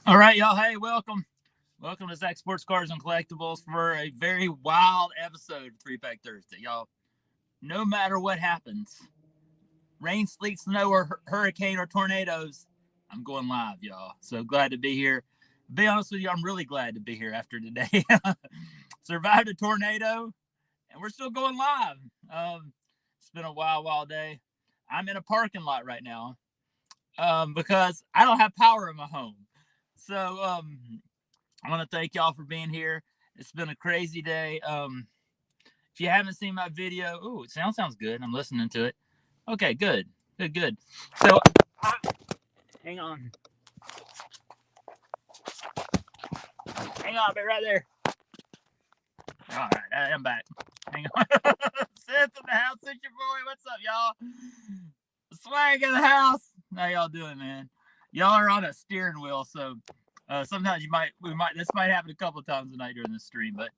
All right, y'all. Hey, welcome. Welcome to Zach Sports Cars and Collectibles for a very wild episode of 3-Pack Thursday. Y'all, no matter what happens, rain, sleet, snow, or hurricane or tornadoes, I'm going live, y'all. So glad to be here. To be honest with you, I'm really glad to be here after today. Survived a tornado, and we're still going live. It's been a wild day. I'm in a parking lot right now because I don't have power in my home. So I want to thank y'all for being here. It's been a crazy day. If you haven't seen my video, it sounds good. I'm listening to it. Okay, good. So, hang on. I'll be right there. All right, I'm back. Hang on. Seth in the house. It's your boy. What's up, y'all? Swag in the house. How y'all doing, man? Y'all are on a steering wheel, so sometimes this might happen a couple of times tonight during the stream, but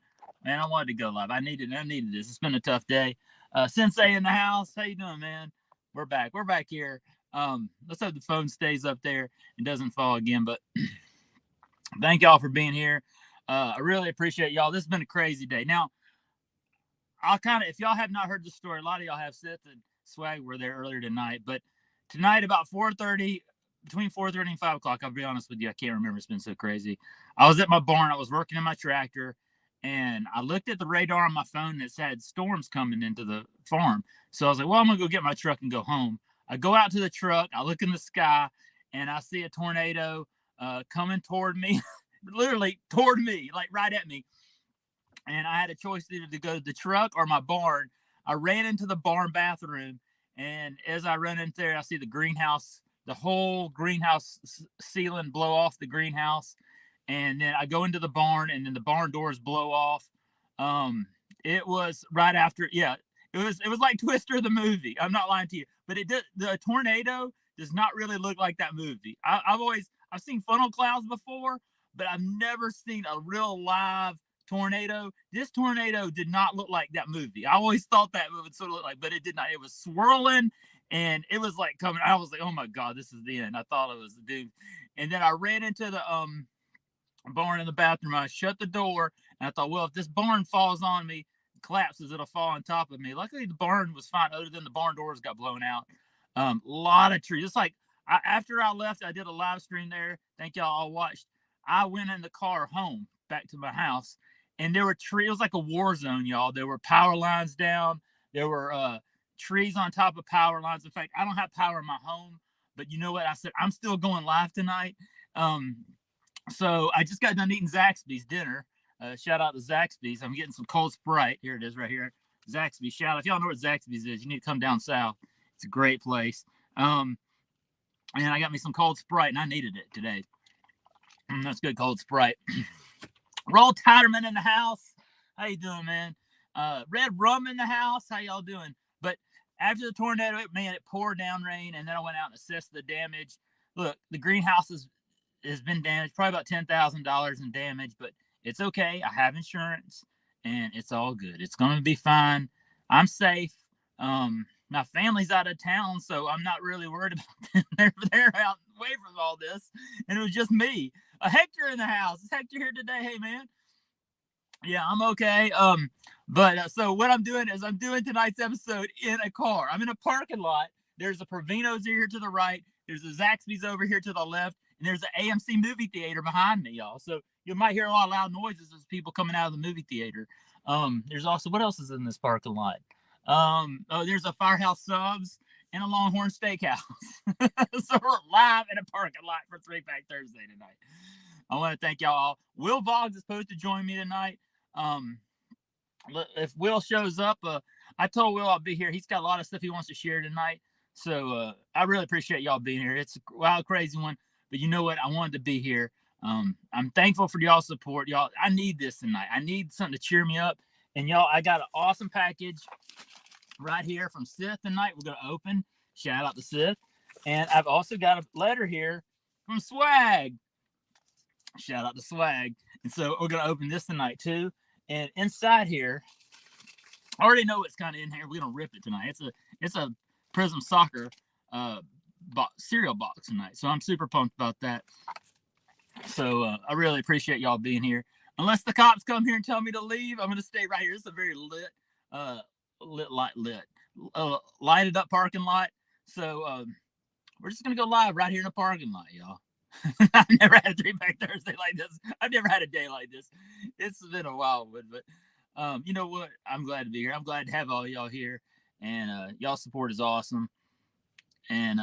man, I wanted to go live. I needed this. It's been a tough day. Sensei in the house. How you doing, man? We're back here. Let's hope the phone stays up there and doesn't fall again. But thank y'all for being here. I really appreciate y'all. This has been a crazy day. Now, if y'all have not heard the story, a lot of y'all have. Seth and Swag were there earlier tonight, but tonight about 4:30, between 4:30 and 5 o'clock, I'll be honest with you, I can't remember. It's been so crazy. I was at my barn. I was working in my tractor, and I looked at the radar on my phone that said storms coming into the farm. So I was like, well, I'm going to go get my truck and go home. I go out to the truck. I look in the sky, and I see a tornado coming toward me, literally toward me, like right at me. And I had a choice either to go to the truck or my barn. I ran into the barn bathroom, and as I run in there, I see the whole greenhouse ceiling blow off the greenhouse. And then I go into the barn, and then the barn doors blow off. It was right after, yeah, it was like Twister the movie. I'm not lying to you, but the tornado does not really look like that movie. I've seen funnel clouds before, but I've never seen a real live tornado. This tornado did not look like that movie. I always thought that it would sort of look like, but it did not. It was swirling, and it was like coming. I was like, oh my god, this is the end. I thought it was the dude. And then I ran into the barn in the bathroom. I shut the door, and I thought, well, if this barn falls on me, collapses, it'll fall on top of me. Luckily, the barn was fine, other than the barn doors got blown out. A lot of trees. It's like after I left, I did a live stream there. Thank y'all all watched. I went in the car home back to my house, and there were trees. It was like a war zone, y'all. There were power lines down. There were trees on top of power lines. In fact, I don't have power in my home, but you know what? I said I'm still going live tonight. So I just got done eating Zaxby's dinner. Shout out to Zaxby's. I'm getting some cold Sprite. Here it is right here. Zaxby's. Shout out. If y'all know what Zaxby's is, you need to come down south. It's a great place. And I got me some cold Sprite, and I needed it today. That's good cold Sprite. Roll Tiderman in the house. How you doing, man? Red Rum in the house. How y'all doing? But after the tornado, it poured down rain, and then I went out and assessed the damage. Look, the greenhouse has been damaged, probably about $10,000 in damage, but it's okay. I have insurance, and it's all good. It's going to be fine. I'm safe. My family's out of town, so I'm not really worried about them. They're out away from all this, and it was just me. Hector in the house. Is Hector here today? Hey, man. Yeah, I'm okay. But so what I'm doing is I'm doing tonight's episode in a car. I'm in a parking lot. There's a Provino's here to the right. There's a Zaxby's over here to the left. And there's an AMC movie theater behind me, y'all. So you might hear a lot of loud noises as people coming out of the movie theater. There's also, what else is in this parking lot? There's a Firehouse Subs and a Longhorn Steakhouse. So we're live in a parking lot for 3-Pack Thursday tonight. I want to thank y'all all. Will Vlogs is supposed to join me tonight. If Will shows up, I told Will I'll be here. He's got a lot of stuff he wants to share tonight. So I really appreciate y'all being here. It's a wild, crazy one. But you know what? I wanted to be here. I'm thankful for y'all's support. Y'all, I need this tonight. I need something to cheer me up. And y'all, I got an awesome package right here from Sith tonight. We're going to open. Shout out to Sith. And I've also got a letter here from Swag. Shout out to Swag. And so we're going to open this tonight too. And inside here, I already know what's kind of in here. We're going to rip it tonight. It's a Prism Soccer cereal box tonight. So I'm super pumped about that. So I really appreciate y'all being here. Unless the cops come here and tell me to leave, I'm going to stay right here. This is a very lighted up parking lot. So we're just going to go live right here in the parking lot, y'all. I've never had a 3-pack Thursday like this. I've never had a day like this. It's been a wild one, but you know what? I'm glad to be here. I'm glad to have all y'all here, and y'all support is awesome, and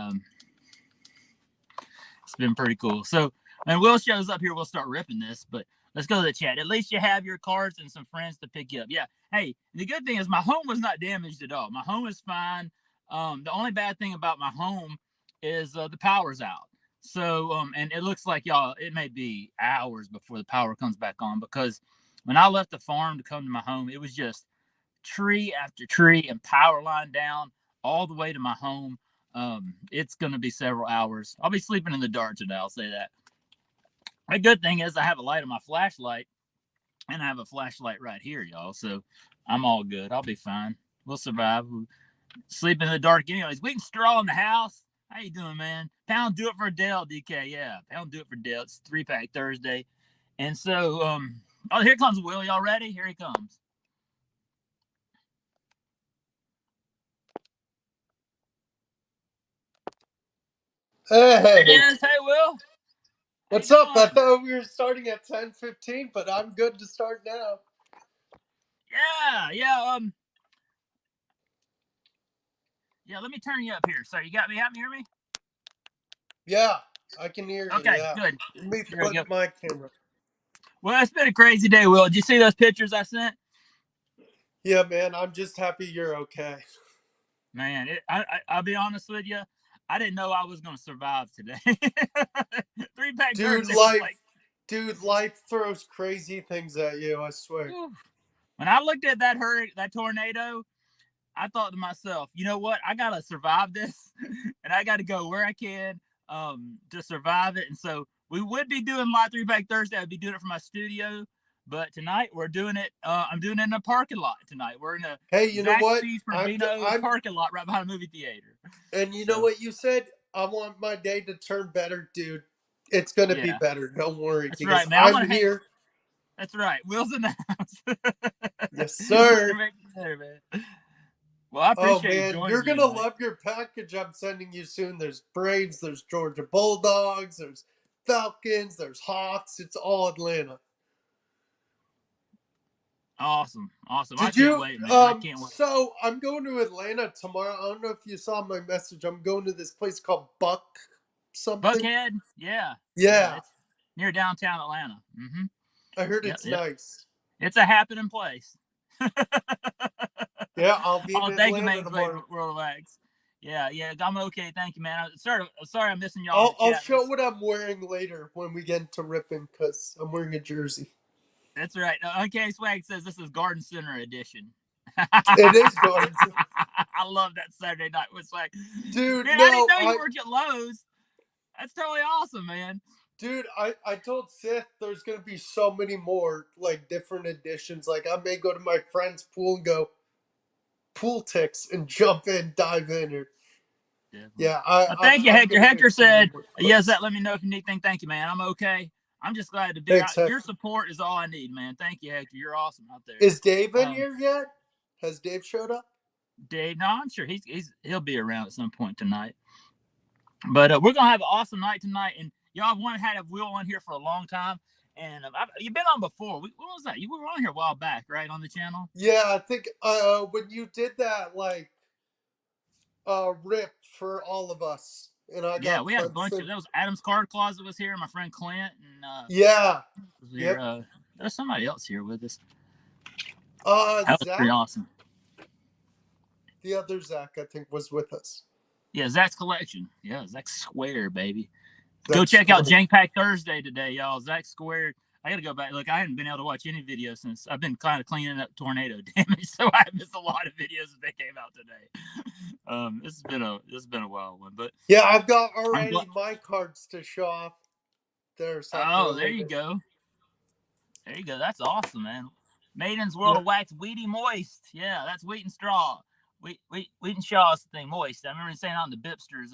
it's been pretty cool. So when Will shows up here, we'll start ripping this, but let's go to the chat. At least you have your cards and some friends to pick you up. Yeah. Hey, the good thing is my home was not damaged at all. My home is fine. The only bad thing about my home is the power's out. So, and it looks like y'all, it may be hours before the power comes back on, because when I left the farm to come to my home, it was just tree after tree and power line down all the way to my home. It's going to be several hours. I'll be sleeping in the dark today. I'll say that. The good thing is I have a light on my flashlight, and I have a flashlight right here, y'all. So I'm all good. I'll be fine. We'll survive. We'll sleep in the dark anyways. We can straw in the house. How you doing, man? Pound do it for Dale, DK. Yeah, pound do it for Dale. It's 3-pack Thursday. And so, oh, here comes Will. Y'all ready? Here he comes. Hey. Yes, hey, Will. What's up? I thought we were starting at 10:15, but I'm good to start now. Yeah. Yeah, let me turn you up here. So you got me? Help me hear me? Yeah, I can hear you. Okay, Yeah. good. Let me Here we go. put my camera. Well, it's been a crazy day, Will. Did you see those pictures I sent? Yeah, man. I'm just happy you're okay. Man, I'll be honest with you. I didn't know I was going to survive today. 3-pack Thursday was like... Dude, life throws crazy things at you, I swear. When I looked at that tornado, I thought to myself, you know what? I got to survive this, and I got to go where I can to survive it. And so we would be doing live 3-pack Thursday. I'd be doing it from my studio. But tonight we're doing it. I'm doing it in a parking lot tonight. We're in a Zaxby's Provino parking lot right behind a movie theater. And you know what you said? I want my day to turn better, dude. It's gonna be better. Don't worry. That's right, man. I'm here. That's right. Will's in the house. Yes, sir. Better, man. Well, I appreciate you joining me. You're gonna love your package I'm sending you soon. There's Braves, there's Georgia Bulldogs, there's Falcons, there's Hawks. It's all Atlanta. Awesome. I can't wait, man. I can't wait. So I'm going to Atlanta tomorrow. I don't know if you saw my message. I'm going to this place called Buckhead? Yeah. It's near downtown Atlanta. Mm-hmm. I heard it's nice. It's a happening place. Yeah, I'll be in Atlanta thank you, man, tomorrow. World Wags. Yeah, I'm okay. Thank you, man. Sorry I'm missing y'all. I'll show what I'm wearing later when we get into ripping, because I'm wearing a jersey. That's right. Uncanny Swag says this is Garden Center edition. It is Garden Center. I love that Saturday night with Swag. Dude, man, I didn't know you worked at Lowe's. That's totally awesome, man. Dude, I told Sith there's going to be so many more, like, different editions. Like, I may go to my friend's pool and go, pool ticks, and jump in, dive in. Or... Yeah, thank you, Hector. Hector said, yes, let me know if you need anything. Thank you, man. I'm okay. I'm just glad to be here. Your support is all I need, man. Thank you, Hector. You're awesome out there. Is Dave in here yet? Has Dave showed up? Dave, no, I'm sure he'll be around at some point tonight. But we're gonna have an awesome night tonight, and y'all have had Will on here for a long time, and you've been on before. What was that? You were on here a while back, right, on the channel? Yeah, I think when you did that, like, rip for all of us. And we had a bunch of... That was Adam's Card Closet was here, my friend Clint, and there's somebody else here with us. That was pretty awesome. The other Zach, I think, was with us. Yeah, Zach's Collection. Yeah, Zach Square, baby. Go check out Jank Pack Thursday today, y'all. Zach Square. I got to go back. Look, I haven't been able to watch any videos since I've been kind of cleaning up tornado damage, so I missed a lot of videos that they came out today. This has been a wild one, but yeah, I've got already my cards to show off there. So there you go. There you go. That's awesome, man. Maiden's World of Wax, Weedy Moist. Yeah, that's Wheat and Straw. Wheat and Shaw's thing, Moist. I remember saying on the Bipsters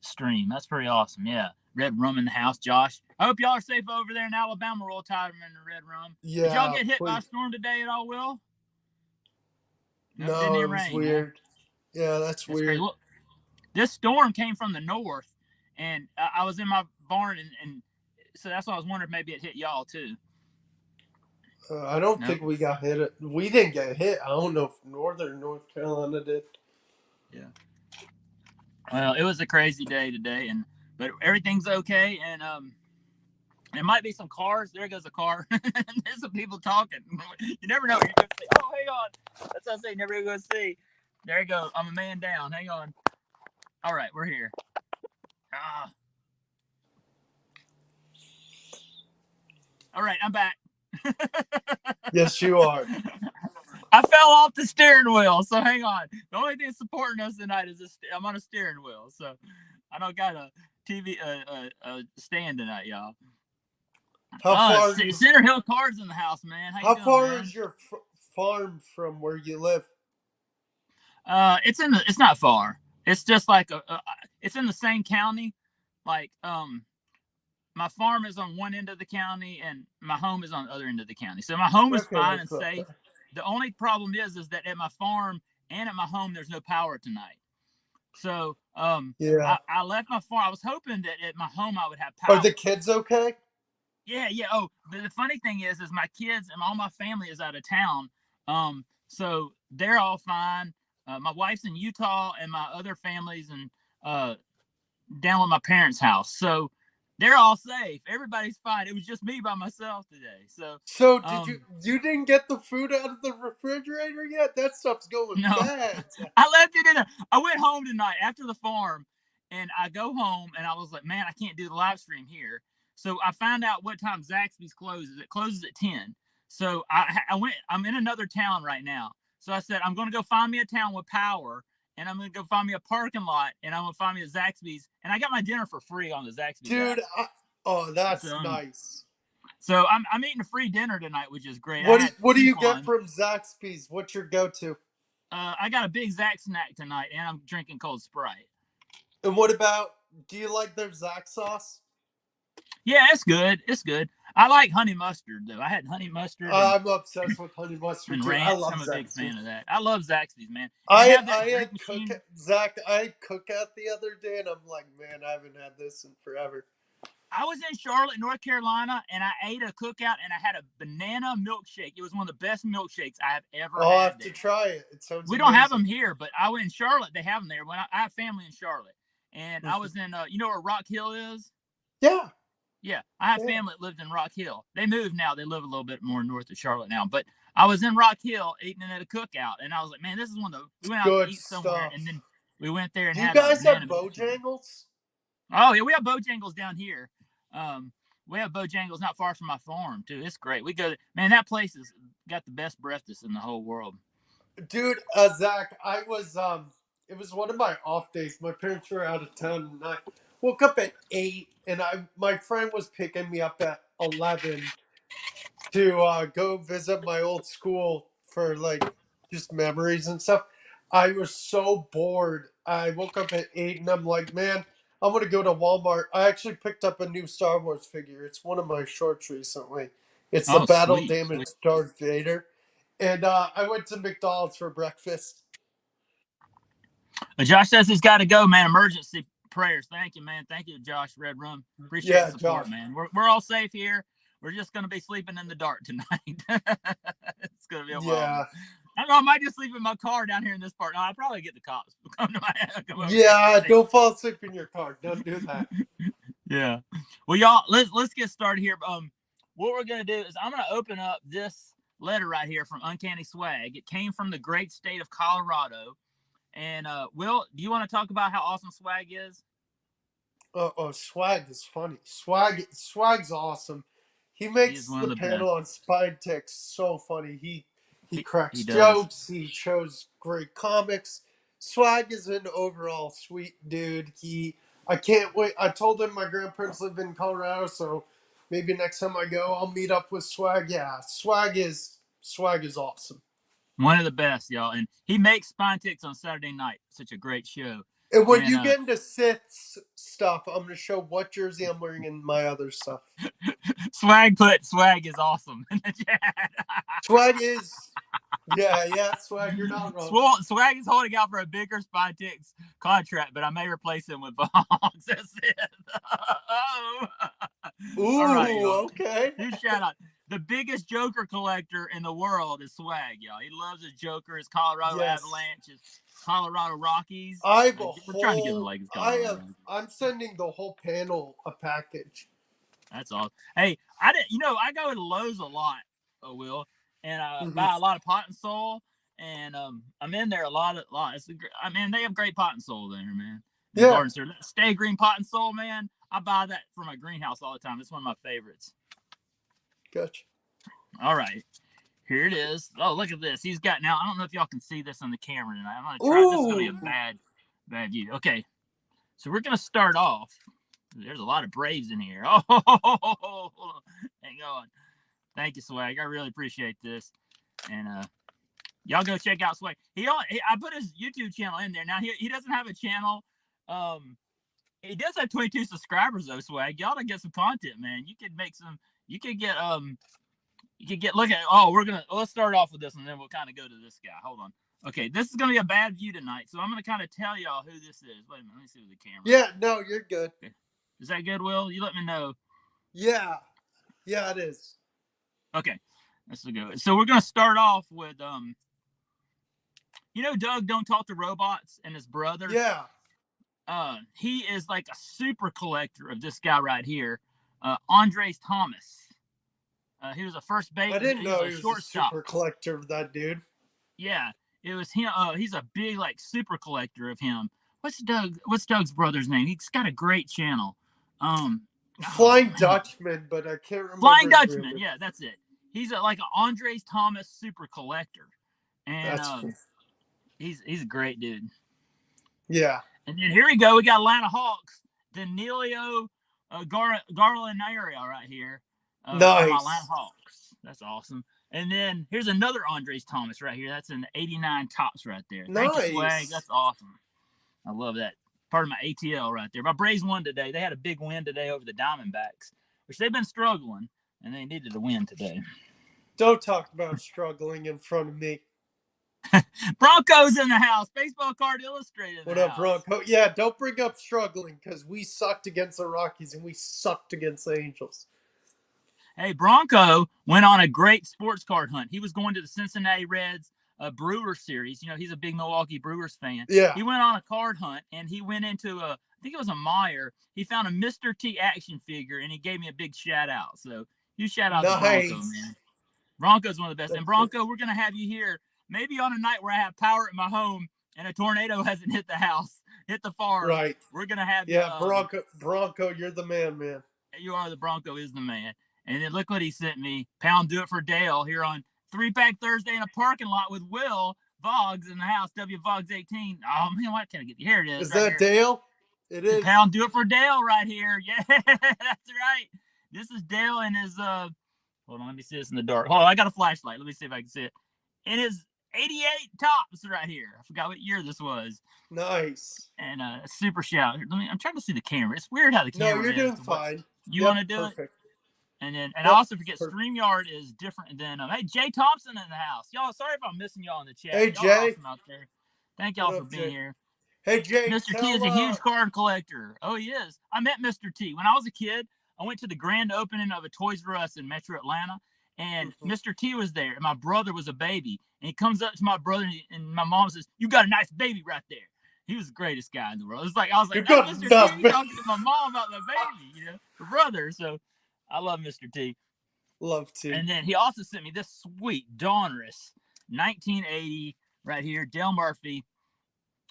stream. That's pretty awesome. Yeah, red rum in the house, Josh. I hope y'all are safe over there in Alabama. Roll Tide in the red rum. Yeah. Did y'all get hit by a storm today at all, Will? Nope, didn't No, even it was rain. Huh? weird. Yeah, that's That's crazy. weird. Look, this storm came from the north, and I was in my barn, and so that's why I was wondering if maybe it hit y'all too. I don't Nope. think we got hit. We didn't get hit. I don't know if Northern North Carolina did. Yeah. Well, it was a crazy day today, but everything's okay, and there might be some cars. There goes a car. There's some people talking. You never know. You're going to see. Oh, hang on. That's what I say. Never going to see. There you go. I'm a man down. Hang on. All right, we're here. All right, I'm back. Yes, you are. I fell off the steering wheel, so hang on. The only thing supporting us tonight is I'm on a steering wheel, so I don't got a TV stand tonight, y'all. How far? Center Hill Cards in the house, man. How far doing, man? is your farm from where you live? It's not far. It's just like it's in the same county. Like my farm is on one end of the county and my home is on the other end of the county. So my home is fine and safe. The only problem is that at my farm and at my home there's no power tonight. So yeah. I left my farm. I was hoping that at my home I would have power. Are the kids okay? Yeah. Oh, but the funny thing is my kids and all my family is out of town. So they're all fine. My wife's in Utah and my other family's in down at my parents' house. So they're all safe. Everybody's fine. It was just me by myself today. So did you didn't get the food out of the refrigerator yet? That stuff's going bad. I left it in there. I went home tonight after the farm, and I go home and I was like, man, I can't do the live stream here. So I found out what time Zaxby's closes. It closes at 10. So I went. I'm in another town right now. So I said I'm going to go find me a town with power, and I'm going to go find me a parking lot, and I'm going to find me a Zaxby's. And I got my dinner for free on the Zaxby's. Dude, that's nice. So I'm eating a free dinner tonight, which is great. What do you get from Zaxby's? What's your go-to? I got a big Zax snack tonight, and I'm drinking cold Sprite. And what about? Do you like their Zax sauce? Yeah, it's good. It's good. I like honey mustard though. I had honey mustard. I'm obsessed with honey mustard too. Ranch. I love I'm a Zaxby's. big fan of that. I love Zaxby's, man. I had Zach. I had Cookout the other day, and I'm like, man, I haven't had this in forever. I was in Charlotte, North Carolina, and I ate a Cookout, and I had a banana milkshake. It was one of the best milkshakes I have ever had. I'll have to try it. It sounds. We don't have them here, but I went in Charlotte. They have them there. When I have family in Charlotte, and I was in. You know where Rock Hill is? Yeah. Yeah, I have family that lives in Rock Hill. They moved now. They live a little bit more north of Charlotte now. But I was in Rock Hill eating at a Cookout, and I was like, man, this is one of the. We went out to eat somewhere, and then we went there and had. You guys have Bojangles? Oh yeah, we have Bojangles down here. We have Bojangles not far from my farm too. It's great. We go, man. That place has got the best breakfast in the whole world. Dude, Zach, I was it was one of my off days. My parents were out of town, and I woke up at 8, and my friend was picking me up at 11 to go visit my old school for like just memories and stuff. I was so bored. I woke up at 8, and I'm like, man, I'm gonna go to Walmart. I actually picked up a new Star Wars figure. It's one of my shorts recently. It's the battle damaged Darth Vader. And I went to McDonald's for breakfast. Josh says he's got to go, man. Emergency prayers. Thank you, man. Thank you, Josh. Red Room. Appreciate the support, Josh. Man. We're all safe here. We're just going to be sleeping in the dark tonight. It's going to be a while. Yeah. I don't know. I might just sleep in my car down here in this part. No, I'll probably get the cops. Come to my house. Yeah, don't fall asleep in your car. Don't do that. Yeah. Well, y'all, let's get started here. What we're going to do is I'm going to open up this letter right here from Uncanny Swag. It came from the great state of Colorado. And Will, do you want to talk about how awesome Swag is? Swag is funny. Swag's awesome. He makes the panel on Spine Tech so funny. He cracks jokes. He shows great comics. Swag is an overall sweet dude. I can't wait. I told him my grandparents live in Colorado, so maybe next time I go, I'll meet up with Swag. Yeah, Swag is awesome. One of the best, y'all. And he makes Spine Ticks on Saturday night. Such a great show. And when And you get into Sith's stuff, I'm going to show what jersey I'm wearing in my other stuff. Swag is awesome in the chat. Swag is, yeah, Swag, you're not wrong. Swag is holding out for a bigger SpyTix contract, but I may replace him with Vogs. That's it. Ooh, all right, y'all. okay. Huge shout out. The biggest Joker collector in the world is Swag, y'all. He loves his Joker, his Colorado Avalanche, his Colorado Rockies. We're trying to get the Lakers Colorado. I'm sending the whole panel a package. That's awesome. Hey, I go to Lowe's a lot, Will, and I buy a lot of pot and soil, and I'm in there a lot. They have great pot and soil there, man. Yeah. Stay Green pot and soil, man. I buy that for my greenhouse all the time. It's one of my favorites. Gotcha. All right. Here it is. Oh, look at this. He's got now. I don't know if y'all can see this on the camera tonight. I'm gonna try. This is gonna be a bad view. Okay. So we're gonna start off. There's a lot of Braves in here. Oh, hang on. Thank you, Swag. I really appreciate this. And y'all go check out Swag. I put his YouTube channel in there. Now he doesn't have a channel. He does have 22 subscribers though, Swag. Y'all to get some content, man. You could make some. You could get look at. Oh, let's start off with this, and then we'll kind of go to this guy. Hold on. Okay, this is gonna be a bad view tonight, so I'm gonna kind of tell y'all who this is. Wait a minute, let me see with the camera. Yeah, no, you're good. Okay. Is that good, Will? You let me know. Yeah, it is. Okay, let's go. So we're gonna start off with Doug Don't Talk to Robots and his brother. Yeah. He is like a super collector of this guy right here, Andres Thomas. He was a first base. I didn't know he was shortstop. A super collector of that dude. Yeah, it was him. He's a big super collector of him. What's Doug's brother's name? He's got a great channel. Flying Dutchman, but I can't remember. Flying Dutchman, yeah, that's it. He's like an Andres Thomas super collector, and that's cool. He's a great dude. Yeah. And then here we go. We got Atlanta Hawks, Danilo Garlandarea right here. Nice. Atlanta Hawks. That's awesome. And then here's another Andres Thomas right here. That's an 89 tops right there. Nice. Thank you, Swag. That's awesome. I love that. Part of my ATL right there. My Braves won today. They had a big win today over the Diamondbacks, which they've been struggling, and they needed a win today. Don't talk about struggling in front of me. Broncos in the house. Baseball Card Illustrated. What up, Bronco? Yeah, don't bring up struggling because we sucked against the Rockies and we sucked against the Angels. Hey, Bronco went on a great sports card hunt. He was going to the Cincinnati Reds Brewers series. He's a big Milwaukee Brewers fan. Yeah. He went on a card hunt, and he went into I think it was a Meijer. He found a Mr. T action figure, and he gave me a big shout out. So you shout out to Bronco, man. Bronco's one of the best. And Bronco, we're going to have you here maybe on a night where I have power at my home and a tornado hasn't hit the house, hit the farm. Right. We're going to have you. Yeah, Bronco, you're the man. You are. The Bronco is the man. And then look what he sent me. Pound Do It for Dale here on 3-Pack Thursday in a parking lot with Will Vogs in the house, Wvogs18. Oh, man, why can't I get you? Here it is. Is right that here. Dale? It is. Pound Do It for Dale right here. Yeah, that's right. This is Dale in his, hold on, let me see this in the dark. Hold on, I got a flashlight. Let me see if I can see it. In his 88 tops right here. I forgot what year this was. Nice. And super shout. I'm trying to see the camera. It's weird how the camera No, you're doing fine. You want to do it? And then, I also forget, StreamYard is different than, hey, Jay Thompson in the house. Y'all, sorry if I'm missing y'all in the chat. Hey, y'all Jay. Awesome out there. Thank y'all for being here. Hey, Jay. Mr. T is a huge card collector. Oh, he is. I met Mr. T. When I was a kid, I went to the grand opening of a Toys R Us in Metro Atlanta, and Mr. T was there, and my brother was a baby. And he comes up to my brother, and my mom says, "You got a nice baby right there." He was the greatest guy in the world. I was like, Mr. T talking to my mom about my baby, my brother. So I love Mr. T. Love to. And then he also sent me this sweet Donruss 1980 right here, Dale Murphy.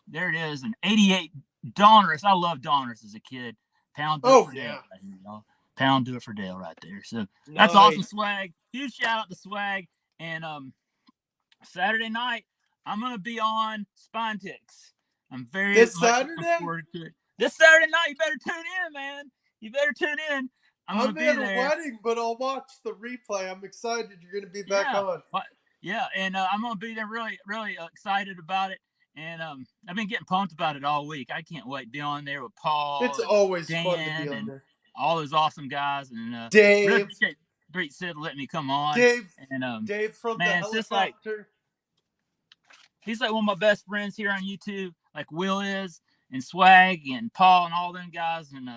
There it is, an 88 Donruss. I love Donruss as a kid. Pound Do It for Dale right here, y'all. Pound Do It for Dale right there. So that's awesome, Swag. Huge shout out to Swag. And Saturday night, I'm gonna be on SpyTix. I'm very this much Saturday? looking forward to it. This Saturday night, you better tune in, man. You better tune in. I'm at a wedding, but I'll watch the replay. I'm excited you're going to be back on. Yeah, and I'm going to be there really, really excited about it. And I've been getting pumped about it all week. I can't wait to be on there with It's Paul and always fun to be Dan on and there. all those awesome guys. And really Dave, appreciate Sid letting me come on. Dave, And Dave from the man, it's just like helicopter. he's like one of my best friends here on YouTube, like Will is, and Swag and Paul and all them guys, and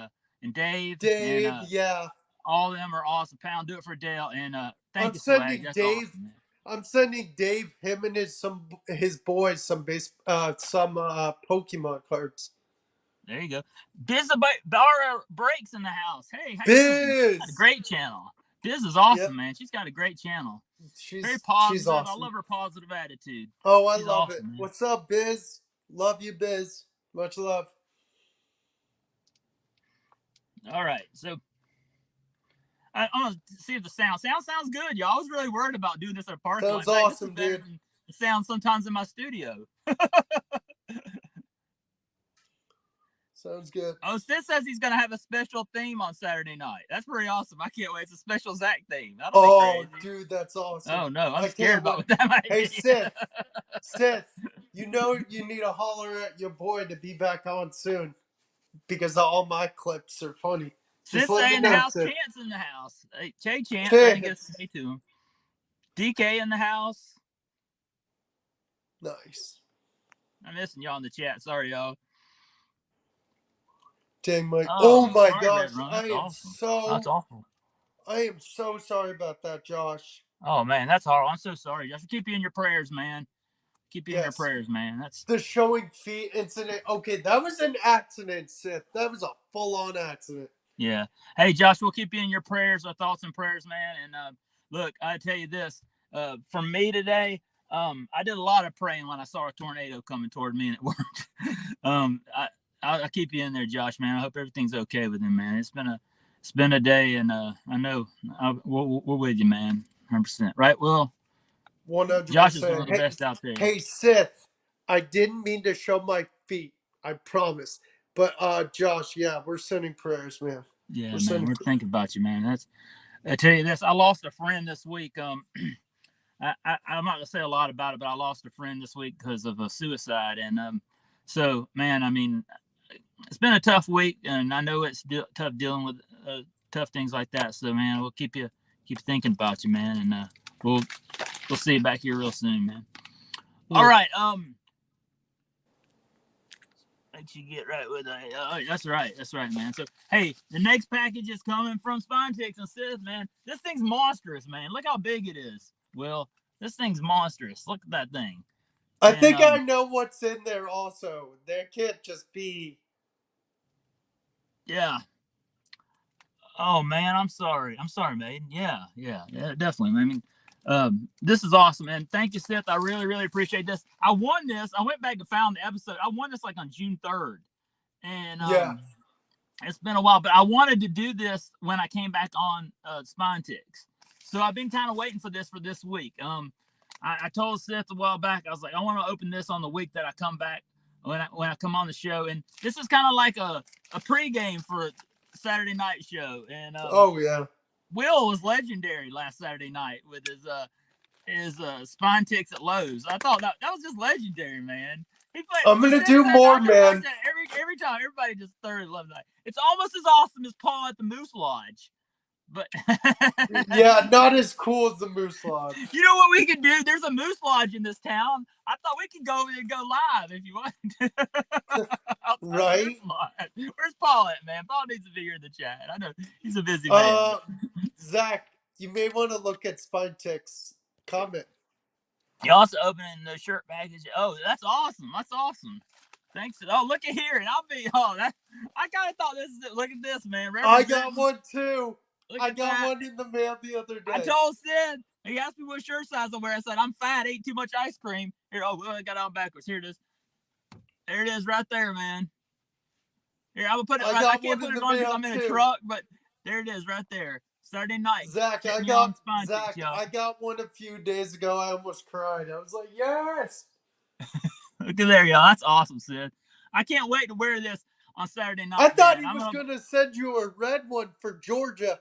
Dave. Dave, And yeah. all of them are awesome. Pound, do it for Dale. And thank I'm you, Swag. sending That's Dave. awesome, man. I'm sending Dave, him and his boys some Pokemon cards. There you go. Biz Bar Breaks in the house. Hey, how you doing? Biz, Got a great channel. Biz is awesome, yep. man. She's got a great channel. Very She's positive. awesome. I love her positive attitude. Oh, I She's love awesome, it. man. What's up, Biz? Love you, Biz. Much love. All right, so I'm gonna see if the sound sounds good, y'all. I was really worried about doing this at a parking lot. Sounds In fact, awesome, this is better dude. than the sound sometimes in my studio. Sounds good. Oh, Sid says he's gonna have a special theme on Saturday night. That's pretty awesome. I can't wait. It's a special Zach theme. That'll be crazy. Dude, that's awesome. Oh no, I'm I scared can't about wait. what that might Hey, be. Sith, you know you need to holler at your boy to be back on soon because all my clips are funny. Just Sid let say me in the know, house, Sith. Chance in the house. Hey, Che Chance, I didn't get to Chance. say to him. DK in the house. Nice. I'm missing y'all in the chat. Sorry, y'all. Dang, Mike. Oh, Oh my sorry, gosh, Red Run. I That's am awesome. That's awful. I am so sorry about that, Josh. Oh man, that's horrible. I'm so sorry. Josh, keep you in your prayers, man. Keep you in your Yes. prayers, man. That's The showing feet incident. Okay, that was an accident, Sith. That was a full-on accident. yeah. Hey, Josh, we'll keep you in your prayers, our thoughts and prayers, man. And look, I tell you this. For me today, I did a lot of praying when I saw a tornado coming toward me, and it worked. I'll keep you in there, Josh, man. I hope everything's okay with him, man. It's been a day, and I know we're with you, man. 100%. Right, Will? 100%. Josh is one of the best out there. Hey, Sith, I didn't mean to show my feet. I promise. But Josh, yeah, we're sending prayers, man. Yeah, man, we're thinking about you, man. I tell you this. I lost a friend this week. I'm not gonna say a lot about it, but I lost a friend this week because of a suicide. And so, man, I mean, it's been a tough week, and I know it's tough dealing with tough things like that. So, man, we'll keep thinking about you, man, and we'll see you back here real soon, man. Yeah. All right, let you get right with it. That's right, man. So, hey, the next package is coming from Spontex and Sith, man. This thing's monstrous, man. Look how big it is. Well, this thing's monstrous. Look at that thing. I think I know what's in there also. There can't just be... Yeah. Oh, man, I'm sorry. I'm sorry, Maiden. Yeah, definitely. I mean, this is awesome, man. Thank you, Seth. I really, really appreciate this. I won this. I went back and found the episode. I won this like on June 3rd. And yeah. It's been a while, but I wanted to do this when I came back on Spontex. So I've been kind of waiting for this week. I told Seth a while back, I was like, I want to open this on the week that I come back when I come on the show. And this is kind of like a pregame for a Saturday night show. And oh yeah, Will was legendary last Saturday night with his Spontex at Lowe's. I thought that was just legendary, man. I'm gonna do more, man. Every time, everybody just thoroughly loves that. It's almost as awesome as Paul at the Moose Lodge, but yeah, not as cool as the Moose Lodge. You know what we can do? There's a Moose Lodge in this town. I thought we could go over there and go live if you want. Right? Where's Paul at, man? Paul needs to be here in the chat. I know he's a busy man. Zach, you may want to look at Spontex comment. You also opening the shirt package. Oh, that's awesome. That's awesome. Thanks. Oh, look at here. And I kind of thought this is it. Look at this, man. I got one too. I got one in the mail the other day. I told Sid, he asked me what shirt size I wear. I said, I'm fat, ate too much ice cream. Here, I got it on backwards. Here it is. There it is right there, man. Here, I'm going to put it right. I can't put it on because I'm in a truck, but there it is right there. Saturday night. Zach, I got one a few days ago. I almost cried. I was like, yes. Look at there, y'all. That's awesome, Sid. I can't wait to wear this on Saturday night. I thought he was going to send you a red one for Georgia.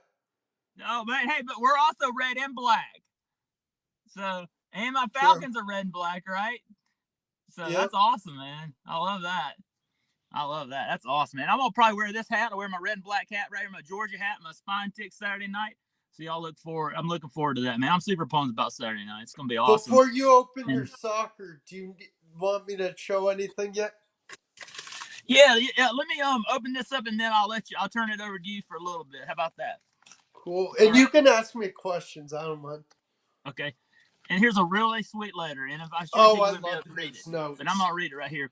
No, man. Hey, but we're also red and black. So, and my Falcons are red and black, right? So Yep. that's awesome, man. I love that. I love that. That's awesome, man. I'm gonna probably wear this hat. I wear my red and black hat right here, my Georgia hat, my spine tick Saturday night. So y'all look forward. I'm looking forward to that, man. I'm super pumped about Saturday night. It's gonna be awesome. Before you open your And soccer, do you want me to show anything yet? yeah. Let me open this up and then I'll turn it over to you for a little bit. How about that? Cool. And All you right. can ask me questions. I don't mind. Okay. And here's a really sweet letter. And if I should Oh, you I wouldn't be able love to read it. these notes. But I'm gonna read it right here.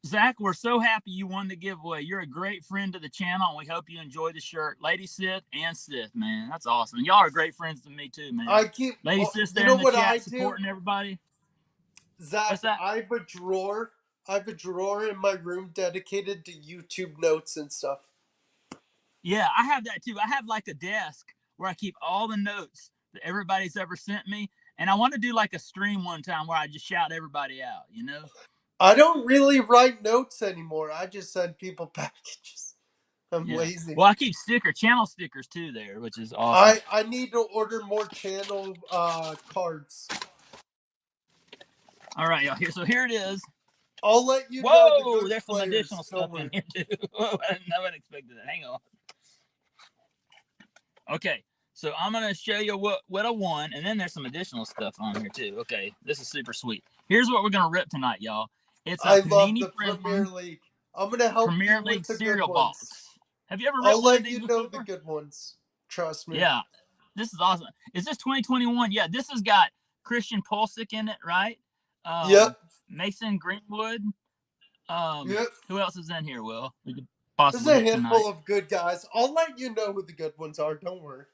Zach, we're so happy you won the giveaway. You're a great friend to the channel, and we hope you enjoy the shirt. Lady Sith and Sith, man. That's awesome. And y'all are great friends to me, too, man. I keep. Lady Sith You there know in the what chat I do, supporting everybody. Zach? What's that? I have a drawer. I have a drawer in my room dedicated to YouTube notes and stuff. Yeah, I have that, too. I have like a desk where I keep all the notes that everybody's ever sent me. And I want to do like a stream one time where I just shout everybody out, you know? I don't really write notes anymore. I just send people packages. I'm lazy. Well, I keep channel stickers too there, which is awesome. I need to order more channel cards. All right, y'all. Here it is. I'll let you know the Whoa, good there's some players. additional stuff Don't worry. in here too. I wouldn't expect that. Hang on. Okay, so I'm gonna show you what I won, and then there's some additional stuff on here too. Okay, this is super sweet. Here's what we're gonna rip tonight, y'all. It's a I love Panini the Prism Premier League. I'm gonna help Premier you with League the cereal good ones. box. Have you ever I'll ripped one of let these you before? know the good ones. Trust me. Yeah, this is awesome. Is this 2021? Yeah, this has got Christian Pulisic in it, right? Yep. Mason Greenwood. Yep. Who else is in here, Will? We could There's possibly a hit tonight. handful of good guys. I'll let you know who the good ones are. Don't worry.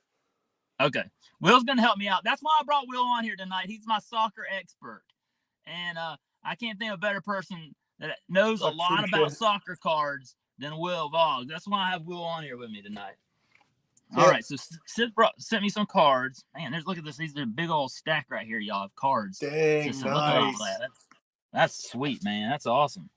Okay. Will's going to help me out. That's why I brought Will on here tonight. He's my soccer expert. And I can't think of a better person that knows a lot about soccer cards than Will Vlogs. That's why I have Will on here with me tonight. Yep. All right. So Sid sent me some cards. Man, look at this. These are a big old stack right here, y'all, of cards. Dang, so nice. Look at all that. That's sweet, man. That's awesome.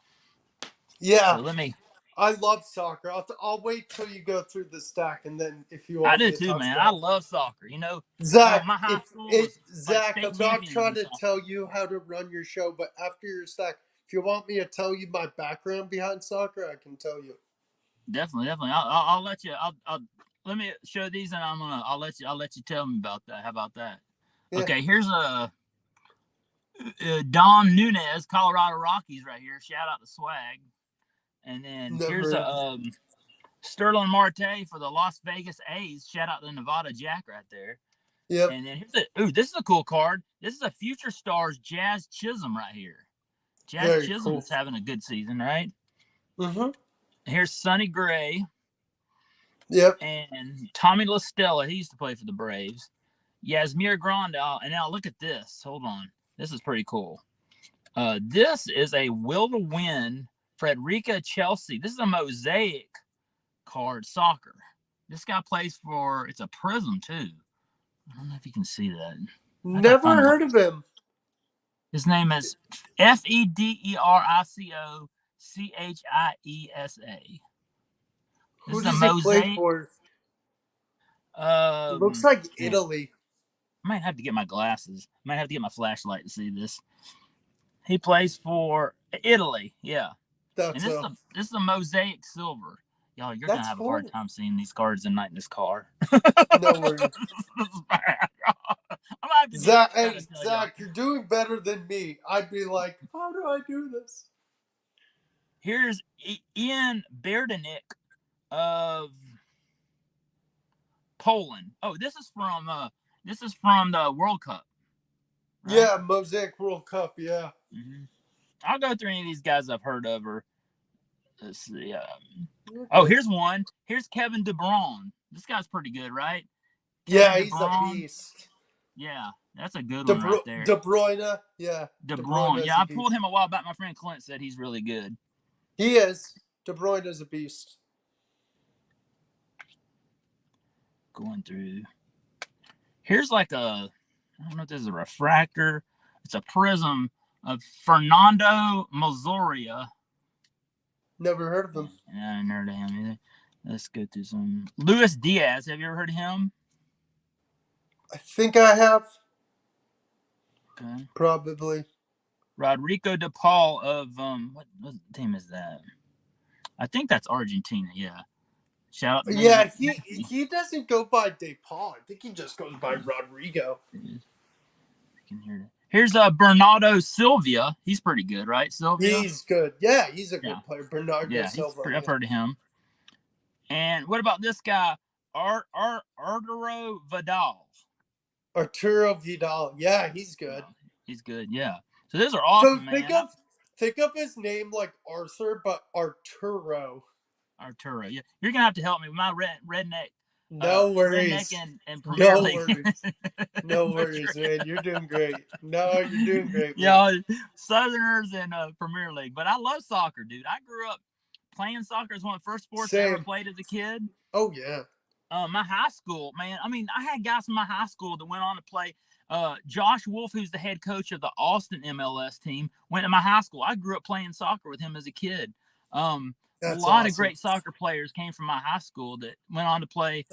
Yeah. So let me. I love soccer. I'll wait till you go through the stack, and then if you want, I do too, man. I love soccer. You know, Zach. my high school was Zach, like I'm not trying to tell you how to run your show, but after your stack, if you want me to tell you my background behind soccer, I can tell you. Definitely. I'll let you. I'll let me show these, and I'll let you tell me about that. How about that? Yeah. Okay, here's a Dom Nunez, Colorado Rockies, right here. Shout out to Swag. And then here's a Sterling Marte for the Las Vegas A's. Shout out to Nevada Jack right there. Yep. And then here's this is a cool card. This is a Future Stars Jazz Chisholm right here. Jazz Chisholm's having a good season, right? Mm-hmm. Here's Sonny Gray. Yep. And Tommy La Stella, he used to play for the Braves. Yasmir Grandal. And now look at this. Hold on. This is pretty cool. This is a Will to Win Frederica Chelsea. This is a mosaic card soccer. This guy plays for, it's a Prism too. I don't know if you can see that. Never heard of him. His name is Federico Chiesa. Who does he play for? It looks like Italy. I might have to get my glasses. I might have to get my flashlight to see this. He plays for Italy. Yeah. This is a mosaic silver. Y'all, you're going to have a hard time seeing these cards tonight in this car. No worries. Zach, you're doing better than me. I'd be like, how do I do this? Here's Ian Berdenik of Poland. Oh, this is from the World Cup. Right? Yeah, Mosaic World Cup. Yeah. Mm-hmm. I'll go through any of these guys I've heard of. Let's see. Oh, here's one. Here's Kevin De Bruyne. This guy's pretty good, right? Yeah, he's a beast. Yeah, that's a good one right there. De Bruyne. Yeah. De Bruyne. Yeah, I pulled him a while back. My friend Clint said he's really good. He is. De Bruyne is a beast. Going through. Here's like I don't know if this is a refractor. It's a prism of Fernando Mazoria. Never heard of him. Yeah, I never heard of him either. Let's go through some. Luis Diaz. Have you ever heard of him? I think I have. Okay. Probably. Rodrigo De Paul of what team is that? I think that's Argentina. Yeah. Shout out to my Yeah, nephew. he doesn't go by De Paul. I think he just goes by Rodrigo. Here's Bernardo Silva. He's pretty good, right? Silva. He's good. Yeah, he's a Yeah. good player. Bernardo Yeah. Silva. I've heard of him. And what about this guy, Arturo Vidal? Arturo Vidal. Yeah, he's good. He's good. Yeah. So those are So awesome, man. think of his name like Arthur, but Arturo. Arturo. Yeah. You're gonna have to help me with my redneck. No Redneck worries. and Premier No League. worries. No worries, man. You're doing great. No, you're doing great, man. Yeah, Southerners and Premier League. But I love soccer, dude. I grew up playing soccer. It's one of the first sports I ever played as a kid. Oh yeah. My high school, man. I mean, I had guys from my high school that went on to play. Josh Wolf, who's the head coach of the Austin MLS team, went to my high school. I grew up playing soccer with him as a kid. A lot of great soccer players came from my high school that went on to play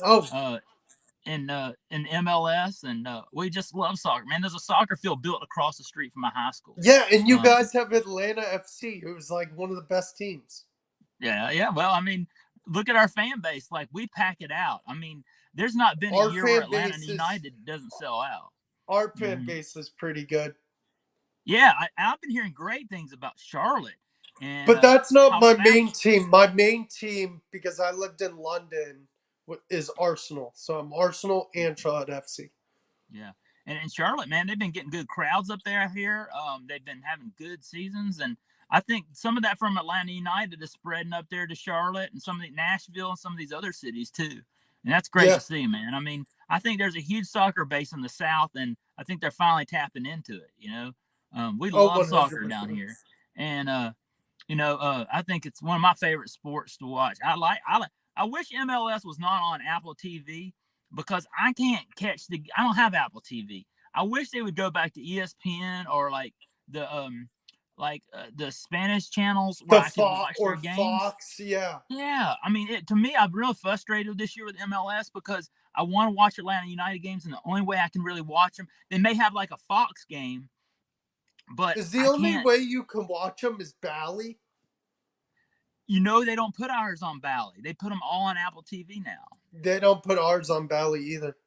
in MLS, and we just love soccer, man. There's a soccer field built across the street from my high school. Yeah, and you guys have Atlanta FC, who's like one of the best teams. Yeah. Well, I mean, look at our fan base. Like, we pack it out. I mean, there's not been a year where Atlanta United doesn't sell out. Our fan base is pretty good. Yeah, I've been hearing great things about Charlotte. But that's not my main team. My main team, because I lived in London, is Arsenal. So I'm Arsenal and Charlotte FC. Yeah. And in Charlotte, man, they've been getting good crowds up there here. They've been having good seasons. And I think some of that from Atlanta United is spreading up there to Charlotte and some of Nashville and some of these other cities too. And that's great to see, man. I mean, I think there's a huge soccer base in the South, and I think they're finally tapping into it. You know, we love 100%. Soccer down here, and I think it's one of my favorite sports to watch. I wish MLS was not on Apple TV because I can't catch I don't have Apple TV. I wish they would go back to ESPN or like the Spanish channels where I could watch their games. Fox, yeah. Yeah, I mean, to me, I'm real frustrated this year with MLS because I want to watch Atlanta United games, and the only way I can really watch them, they may have like a Fox game, but is the only way you can watch them is Bally? You know, they don't put ours on Bally. They put them all on Apple TV now. They don't put ours on Bally either.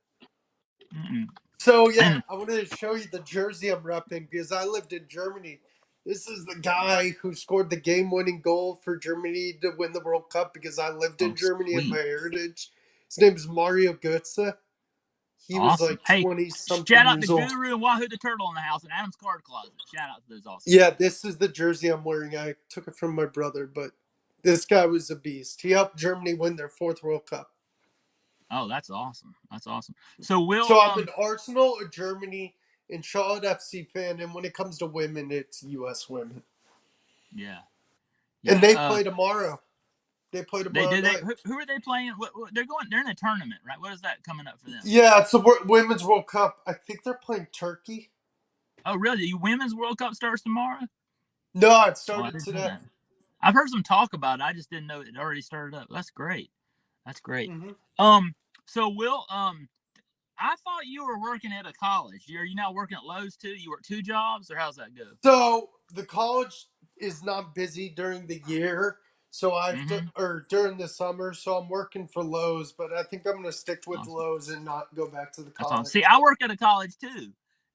So, yeah, I wanted to show you the jersey I'm repping because I lived in Germany. This is the guy who scored the game-winning goal for Germany to win the World Cup because I lived in Germany in my heritage. His name is Mario Götze. He was like 20-something shout out years to old. Guru and Wahoo the Turtle in the house and Adam's Card Closet. Shout out to those awesome. Yeah, this is the jersey I'm wearing. I took it from my brother, but this guy was a beast. He helped Germany win their 4th World Cup. Oh, that's awesome. That's awesome. So I'm an Arsenal, a Germany, and Charlotte FC fan, and when it comes to women, it's U.S. women. Yeah. And they play tomorrow. They play tomorrow night. Who are they playing? They're in a tournament, right? What is that coming up for them? Yeah, it's the Women's World Cup. I think they're playing Turkey. Oh, really? The Women's World Cup starts tomorrow? No, it started today. I've heard some talk about it. I just didn't know it already started up. That's great. That's great. So Will, I thought you were working at a college. Are you now working at Lowe's too? You work 2 jobs, or how's that go? So the college is not busy during the year, so or during the summer. So I'm working for Lowe's, but I think I'm going to stick with Lowe's and not go back to the college. Awesome. See, I work at a college too,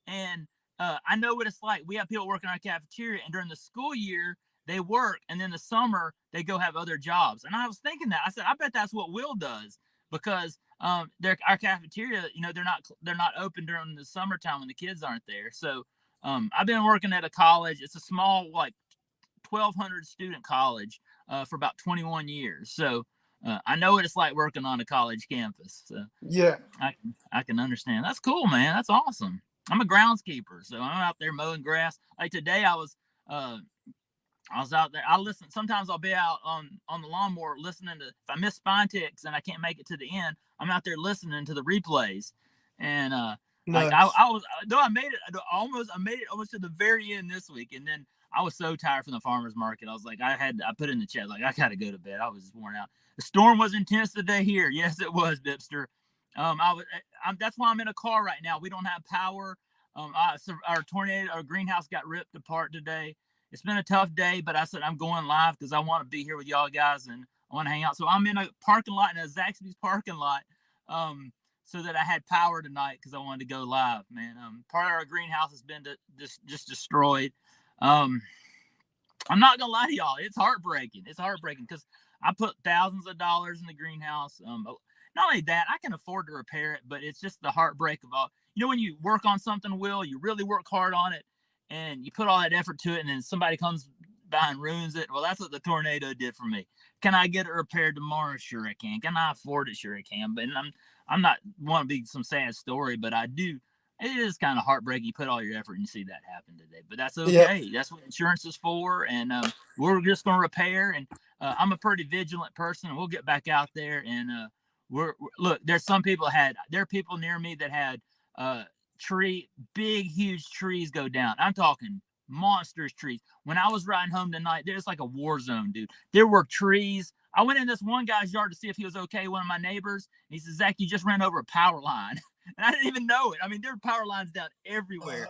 and I know what it's like. We have people working in our cafeteria, and during the school year they work, and then the summer they go have other jobs. And I was thinking that I said, I bet that's what Will does because our cafeteria, they're not open during the summertime when the kids aren't there. So I've been working at a college. It's a small, like 1,200 student college for about 21 years. So I know what it's like working on a college campus. So yeah, I can understand. That's cool, man. That's awesome. I'm a groundskeeper, so I'm out there mowing grass. Like today, I was out there. I listen. Sometimes I'll be out on the lawnmower listening to. If I miss spine ticks and I can't make it to the end, I'm out there listening to the replays. And nice. Like I made it almost to the very end this week, and then I was so tired from the farmers market. I was like, I put in the chat like I gotta go to bed. I was just worn out. The storm was intense today here. Yes, it was, Bipster. That's why I'm in a car right now. We don't have power. Our tornado, our greenhouse got ripped apart today. It's been a tough day, but I said I'm going live because I want to be here with y'all guys and I want to hang out. So I'm in a parking lot, in a Zaxby's parking lot, so that I had power tonight because I wanted to go live, man. Part of our greenhouse has been just destroyed. I'm not gonna lie to y'all, it's heartbreaking. It's heartbreaking because I put thousands of dollars in the greenhouse. Not only that, I can afford to repair it, but it's just the heartbreak of all. You know, when you work on something, Will, you really work hard on it, and you put all that effort to it, and then somebody comes by and ruins it. Well, that's what the tornado did for me. Can I get it repaired tomorrow? Sure, I can. Can I afford it? Sure, I can. But I'm not want to be some sad story, but I do. It is kind of heartbreaking. You put all your effort and you see that happen today, but that's okay. Yep. That's what insurance is for, and we're just going to repair. And I'm a pretty vigilant person, and we'll get back out there. And look. There's some people there are people near me that had big, huge trees go down. I'm talking monstrous trees. When I was riding home tonight, there's like a war zone, dude. There were trees. I went in this one guy's yard to see if he was okay, one of my neighbors. And he says, Zach, you just ran over a power line. And I didn't even know it. I mean, there are power lines down everywhere.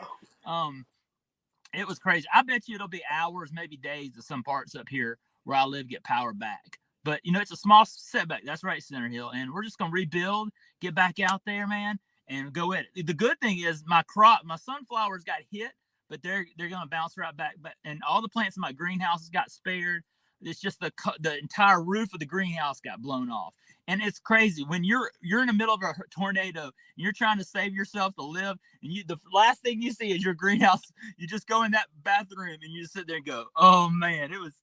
It was crazy. I bet you it'll be hours, maybe days of some parts up here where I live get power back. But, you know, it's a small setback. That's right, Center Hill. And we're just going to rebuild, get back out there, man, and go at it. The good thing is my sunflowers got hit, but they're going to bounce right back. And all the plants in my greenhouses got spared. It's just the entire roof of the greenhouse got blown off. And it's crazy when you're in the middle of a tornado and you're trying to save yourself to live, and the last thing you see is your greenhouse. You just go in that bathroom and you just sit there and go, oh man, it was.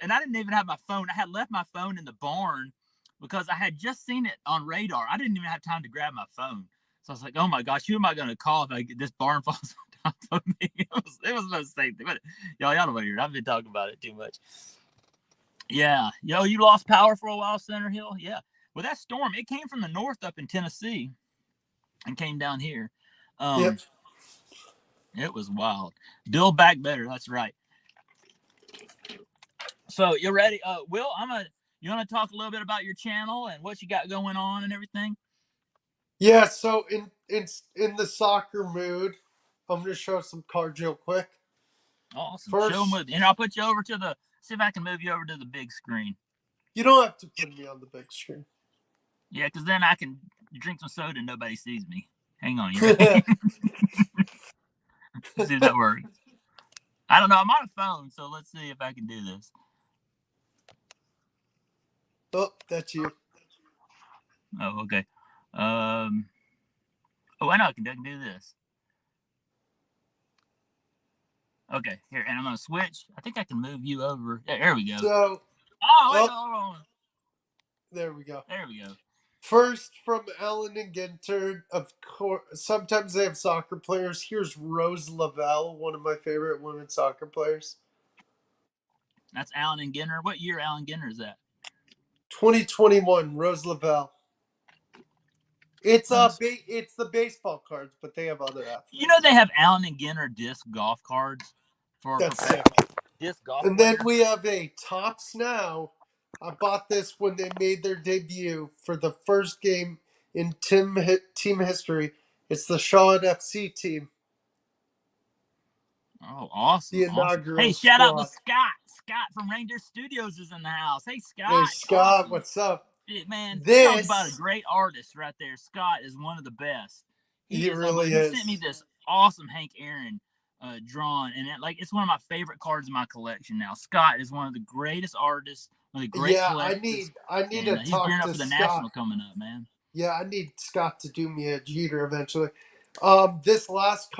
And I didn't even have my phone. I had left my phone in the barn because I had just seen it on radar. I didn't even have time to grab my phone. So I was like, oh my gosh, who am I going to call if this barn falls on top of me? It was no safety. But y'all don't want to hear it. I've been talking about it too much. Yeah. Yo, you lost power for a while, Center Hill? Yeah. Well, that storm, it came from the north up in Tennessee and came down here. Yep. It was wild. Build back better. That's right. So you ready? Will, you want to talk a little bit about your channel and what you got going on and everything? Yeah, so in the soccer mood, I'm gonna show some cards real quick. Awesome. First, Show them with, and I'll put you over to see if I can move you over to the big screen. You don't have to put me on the big screen. Yeah, because then I can drink some soda and nobody sees me. Hang on, you ready? Let's see if that works. I don't know. I'm on a phone, so let's see if I can do this. Oh, that's you. Oh, okay. Oh, I know I can do this. Okay, here, and I'm gonna switch. I think I can move you over. There we go. So, wait, hold on. There we go. There we go. First, from Ellen and Ginter, of course, sometimes they have soccer players. Here's Rose Lavelle, one of my favorite women soccer players. That's Allen and Ginter. What year Allen Ginter is that? 2021, Rose Lavelle. It's the baseball cards, but they have other athletes. You know they have Allen and Ginter disc golf cards for disc golf. And then we have a Tops Now. I bought this when they made their debut for the first game in team history. It's the Charlotte FC team. Oh, awesome. The inaugural Hey, shout out to Scott. Scott from Reindeer Studios is in the house. Hey, Scott. Hey, Scott, awesome. What's up? Man, talk about a great artist right there. Scott is one of the best. He really is. He sent me this awesome Hank Aaron drawn, and it's one of my favorite cards in my collection now. Scott is one of the greatest artists, one of the great collectors. I need to talk to Scott. He's gearing up for the National coming up, man. Yeah, I need Scott to do me a Jeter eventually. This next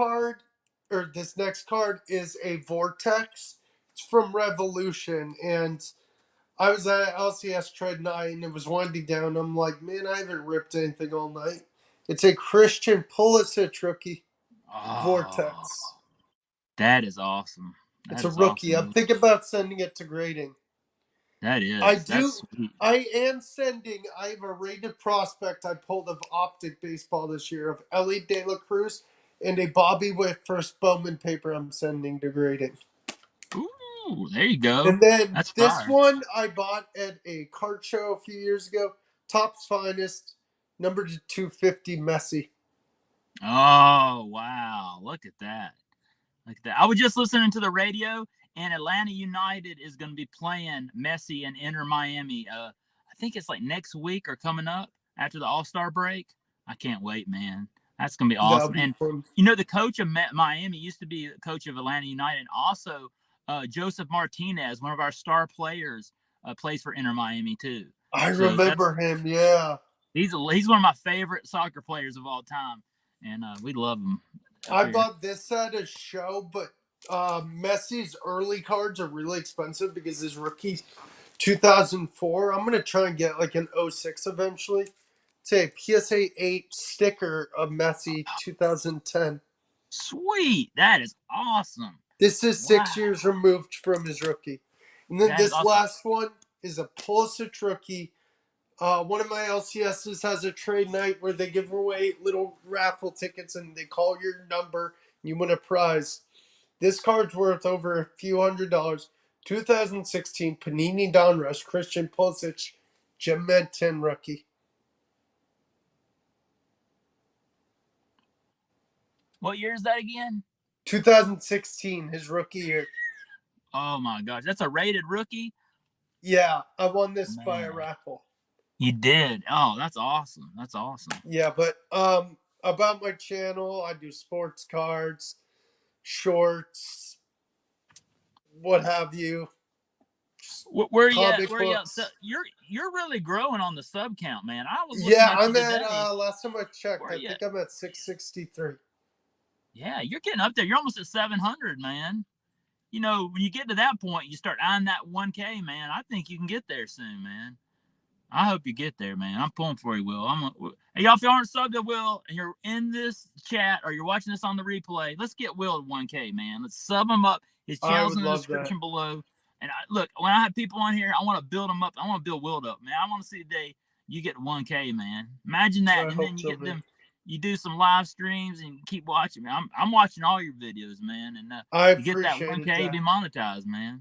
card is a Vortex. It's from Revolution, and I was at LCS trade night, and it was winding down. I'm like, man, I haven't ripped anything all night. It's a Christian Pulisic rookie. Vortex. That is awesome. It's a rookie. Awesome. I'm thinking about sending it to grading. That is. I am sending. I have a rated prospect I pulled of Optic Baseball this year of Ellie De La Cruz and a Bobby Witt first Bowman paper I'm sending to grading. Ooh, there you go. And then this one I bought at a card show a few years ago. Topps Finest, number 250 Messi. Oh, wow. Look at that. Look at that. I was just listening to the radio, and Atlanta United is going to be playing Messi and Inter Miami. I think it's like next week or coming up after the All-Star break. I can't wait, man. That's going to be That'll awesome. be And, fun. you know, the coach of Miami used to be the coach of Atlanta United. And also, Joseph Martinez, one of our star players, plays for Inter Miami, too. I So that's remember him. Yeah. he's one of my favorite soccer players of all time. And we love him up I here. bought this at a show, but Messi's early cards are really expensive because his rookie 2004. I'm gonna try and get like an '06 eventually. Say a PSA 8 sticker of Messi 2010. Sweet. That is awesome. This is Wow. 6 years removed from his rookie. And then That is this awesome. last one is a Pulisic rookie. One of my LCSs has a trade night where they give away little raffle tickets and they call your number and you win a prize. This card's worth over a few $100. 2016 Panini Donruss Christian Pulisic Gem 10 rookie. What year is that again? 2016, his rookie year. Oh my gosh, that's a rated rookie. Yeah, I won this Man. by a raffle. You did. Oh, that's awesome. That's awesome. Yeah, but about my channel, I do sports cards, shorts, what have you. Where are you at? Comic Where are you at? books. So you're really growing on the sub count, man. I was looking Yeah, at you I'm today. at last time I checked, Where I you think at? I'm at 663. Yeah, you're getting up there. You're almost at 700, man. You know, when you get to that point, you start eyeing that 1K, man. I think you can get there soon, man. I hope you get there, man. I'm pulling for you, Will. Hey, y'all, if y'all aren't subbed to Will and you're in this chat or you're watching this on the replay, let's get Will at 1K, man. Let's sub him up. His I channel's would in the love description that. below. And look, when I have people on here, I want to build them up. I want to build Will up, man. I want to see the day you get 1K, man. Imagine that. I And hope then you so, get man. them. You do some live streams and keep watching, man. I'm watching all your videos, man. And I you get that appreciate 1K, it, be monetized, man.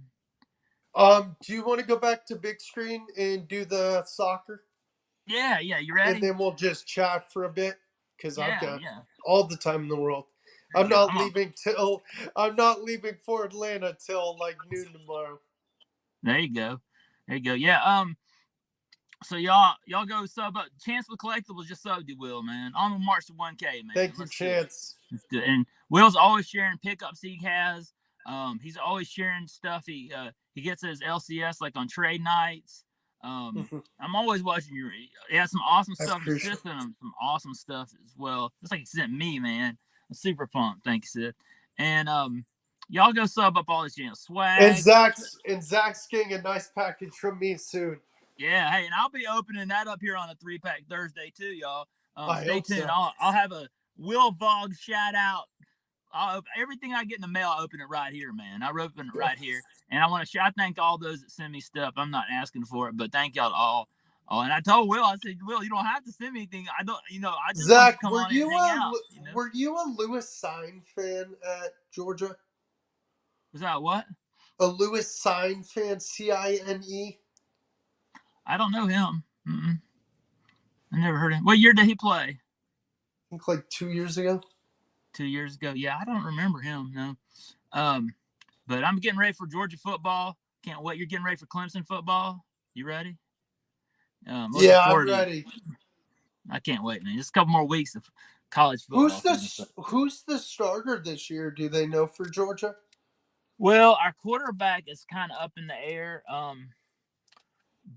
do you want to go back to big screen and do the soccer? Yeah, you And ready? then we'll just chat for a bit because I've Yeah. got all the time in the world. There I'm you go. not leaving for Atlanta till like noon tomorrow. There you go. There you go. Yeah. So y'all go sub up. Chance with Collectibles just subbed you, Will, man. On the march to 1K, man. Thank you, Let's do it. Chance. Let's do it. And Will's always sharing pickups he has. He's always sharing stuff he gets at his LCS like on trade nights. I'm always watching your. He has some awesome I stuff. appreciate Sith and some awesome stuff as well. Just like he sent me, man. I'm super pumped. Thank you, Sith. And y'all go sub up all this channels. And Swag. Zach's getting a nice package from me soon. Yeah, hey, and I'll be opening that up here on a 3-pack Thursday too, y'all. I Stay hope tuned. so. I'll have a Will Vog shout out. Everything I get in the mail, I open it right here, man. I open it right here, and I thank all those that send me stuff. I'm not asking for it, but thank y'all all. Oh, and I told Will, I said, Will, you don't have to send me anything. I don't, I just want you to Zach, come on in and hang out. were you a Lewis Sign fan at Georgia? Was that what? A Lewis Sign fan, Cine? I don't know him. I never heard him. What year did he play? I think like 2 years ago. 2 years ago. Yeah, I don't remember him. No. But I'm getting ready for Georgia football. Can't wait. You're getting ready for Clemson football. You ready? Yeah, I'm ready. I can't wait, man. Just a couple more weeks of college football. Who's the starter this year? Do they know for Georgia? Well, our quarterback is kind of up in the air.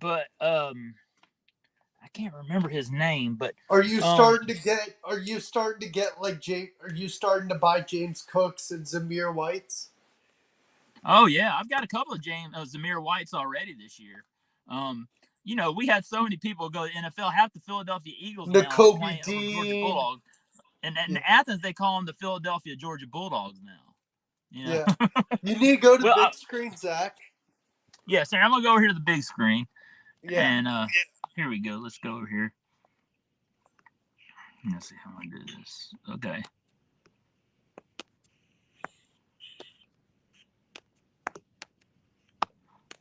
But I can't remember his name. But are you starting to get like are you starting to buy James Cooks and Zamir Whites? Oh yeah, I've got a couple of Zamir Whites already this year. We had so many people go to the NFL. Half the Philadelphia Eagles now are playing over Georgia Bulldogs. And in Athens, they call them the Philadelphia Georgia Bulldogs now. Yeah. You need to go to the big screen, Zach. Yeah, sir. I'm going to go over here to the big screen. Yeah. And here we go. Let's go over here. Let's see how I do this. Okay.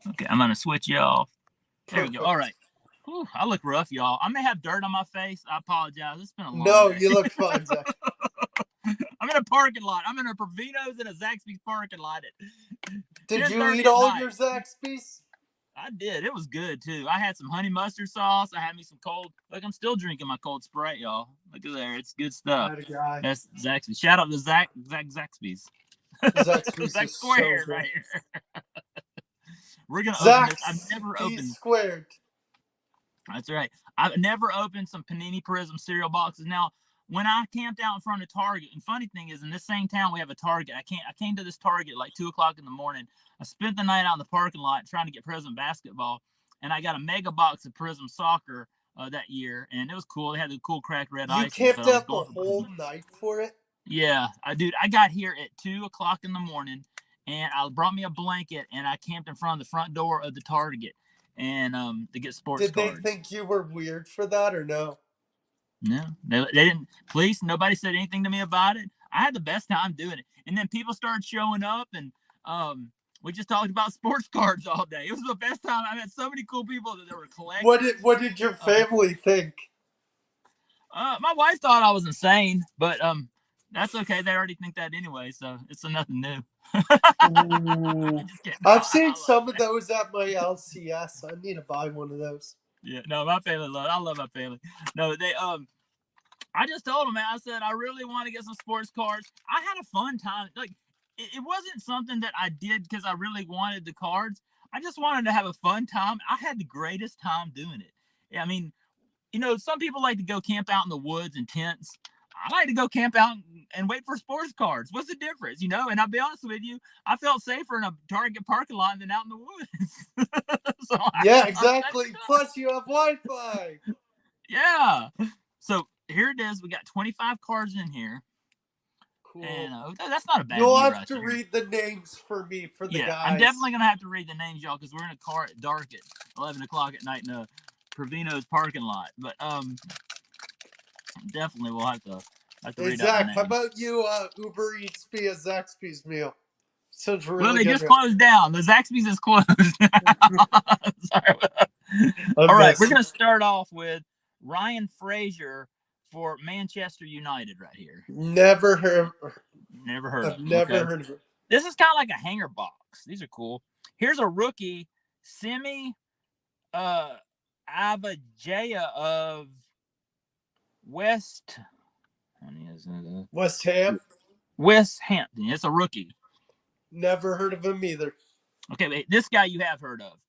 Okay, I'm going to switch you off. There we go. All right. Whew, I look rough, y'all. I may have dirt on my face. I apologize. It's been a long day. You look fine, Zach. parking lot. I'm in a Provino's and a Zaxby's parking lot at Did you 10:30 eat at all night. your Zaxby's? I did. It was good too. I had some honey mustard sauce. I had me some cold. Look, I'm still drinking my cold Sprite, y'all. Look at there. It's good stuff. That guy. That's Zaxby's. Shout out to Zaxby's. Zaxby's Zax is squared so good. right here. We're gonna open this. I've Zax never P opened. squared. That's right. I've never opened some Panini Prism cereal boxes. Now, when I camped out in front of Target, and funny thing is, in this same town we have a Target. I came to this Target at like 2:00 in the morning. I spent the night out in the parking lot trying to get Prism basketball, and I got a mega box of Prism soccer that year, and it was cool. They had the cool cracked red You ice. camped out the whole night for it? Yeah, I got here at 2:00 in the morning, and I brought me a blanket, and I camped in front of the front door of the Target, and to get sports cards. Did they think you were weird for that or no? No, they didn't. Police, nobody said anything to me about it. I had the best time doing it, and then people started showing up, and we just talked about sports cards all day. It was the best time. I met so many cool people that were collectors. What did your family think? My wife thought I was insane, but that's okay. They already think that anyway, so it's nothing new. I've seen some of those at my LCS. I need to buy one of those. Yeah, no, my family I love my family. No, they I just told them, man, I said I really want to get some sports cards. I had a fun time. Like it wasn't something that I did because I really wanted the cards. I just wanted to have a fun time. I had the greatest time doing it. Yeah, I mean, you know, some people like to go camp out in the woods and tents. I like to go camp out and wait for sports cards. What's the difference, you know? And I'll be honest with you, I felt safer in a Target parking lot than out in the woods. So yeah, exactly. Plus, you have Wi-Fi. Yeah. So here it is. We got 25 cards in here. Cool. And that's not a bad. You'll have to read the names for me for the guys. I'm definitely gonna have to read the names, y'all, because we're in a car at dark at 11:00 at night in a Provino's parking lot. But definitely we'll have to read out the names. How about you Uber Eats me a Zaxby's meal? Sounds really well, they good. just closed down. The Zaxby's is closed. Sorry. All right, we're gonna start off with Ryan Frazier for Manchester United right here. Never heard of I've never heard of it. This is kind of like a hanger box. These are cool. Here's a rookie, Semi Abajaya of West Ham. West Hampton. It's a rookie. Never heard of him either. Okay, but this guy you have heard of.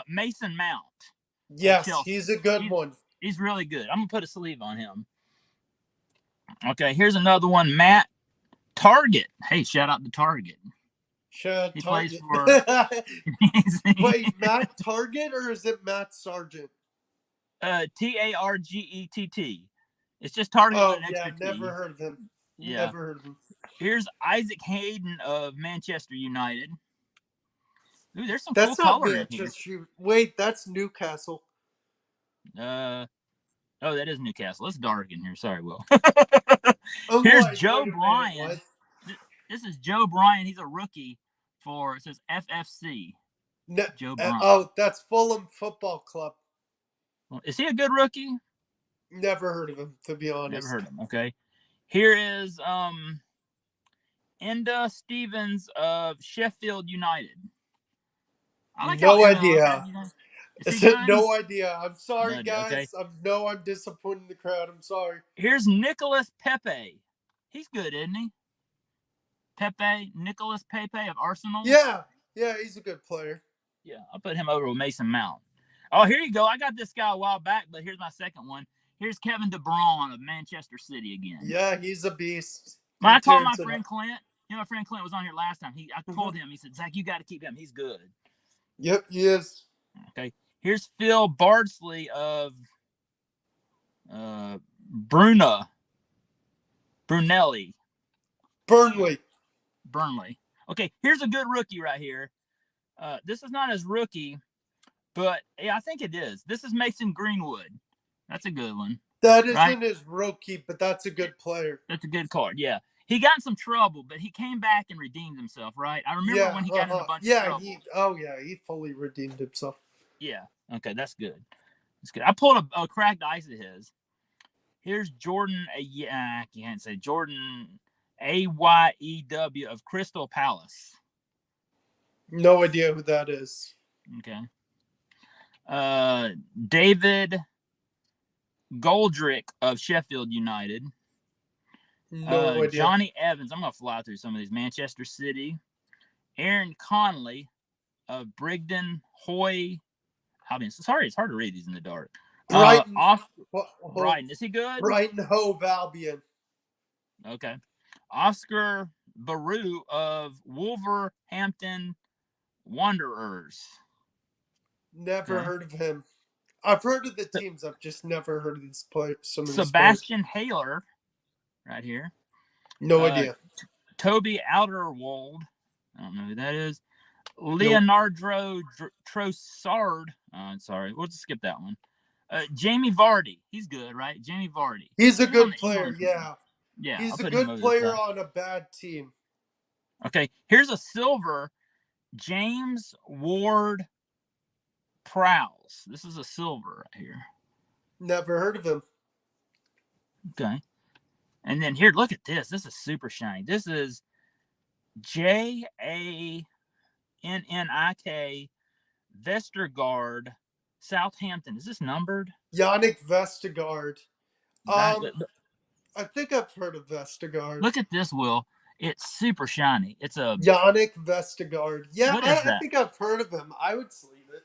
Mason Mount. Yes, he's a good one. He's really good. I'm gonna put a sleeve on him. Okay, here's another one, Matt Target. Hey, shout out to Target. He plays for. Wait, Matt Target or is it Matt Sargent? Targett. It's just Target with an extra T. Never heard of him. Yeah. Never heard of him. Here's Isaac Hayden of Manchester United. Ooh, there's some cool color in here. Wait, that's Newcastle. Oh, that is Newcastle. It's dark in here. Sorry, Will. Here's Joe Bryan. This is Joe Bryan. He's a rookie for, it says FFC. Joe Bryan. Oh, that's Fulham Football Club. Well, is he a good rookie? Never heard of him, to be honest. Never heard of him. Okay. Here is Enda Stevens of Sheffield United. I like no idea. No idea. I'm sorry, guys. Okay. I'm disappointed in the crowd. I'm sorry. Here's Nicholas Pepe. He's good, isn't he? Nicholas Pepe of Arsenal. Yeah, he's a good player. Yeah, I'll put him over with Mason Mount. Oh, here you go. I got this guy a while back, but here's my second one. Here's Kevin De Bruyne of Manchester City again. Yeah, he's a beast. When I told my friend Clint, my friend Clint was on here last time. I told him, he said, Zach, you got to keep him. He's good. Yep, he is. Okay. Here's Phil Bardsley of Brunelli. Burnley. Okay, here's a good rookie right here. This is not his rookie, but I think it is. This is Mason Greenwood. That's a good one. That isn't his rookie, but that's a good player. That's a good card, yeah. He got in some trouble, but he came back and redeemed himself, right? I remember when he got in a bunch of trouble. He fully redeemed himself. Yeah, okay, that's good. That's good. I pulled a cracked ice of his. Here's Jordan. I can't say Jordan AYEW of Crystal Palace. No idea who that is. Okay. David Goldrick of Sheffield United. No idea. Johnny Evans. I'm going to fly through some of these. Manchester City. Aaron Conley of Brigden Hoy. Sorry, it's hard to read these in the dark. Brighton. Brighton. Is he good? Brighton Hove Albion. Okay. Oscar Baru of Wolverhampton Wanderers. Never heard of him. I've heard of the teams. I've just never heard of these players. Sebastian Haler, right here. No idea. Toby Alderweireld. I don't know who that is. Leonardo Trossard. Sorry, we'll just skip that one. Jamie Vardy. He's good, right? Jamie Vardy. He's a good player, yeah. Yeah. He's a good player on a bad team. Okay, here's a silver. James Ward Prowse. This is a silver right here. Never heard of him. Okay. And then here, look at this. This is super shiny. This is JANNIK Vestergaard, Southampton. Is this numbered? Yannick Vestergaard. I think I've heard of Vestergaard. Look at this, Will. It's super shiny. It's a Yannick Vestergaard. Yeah, I think I've heard of him. I would sleeve it.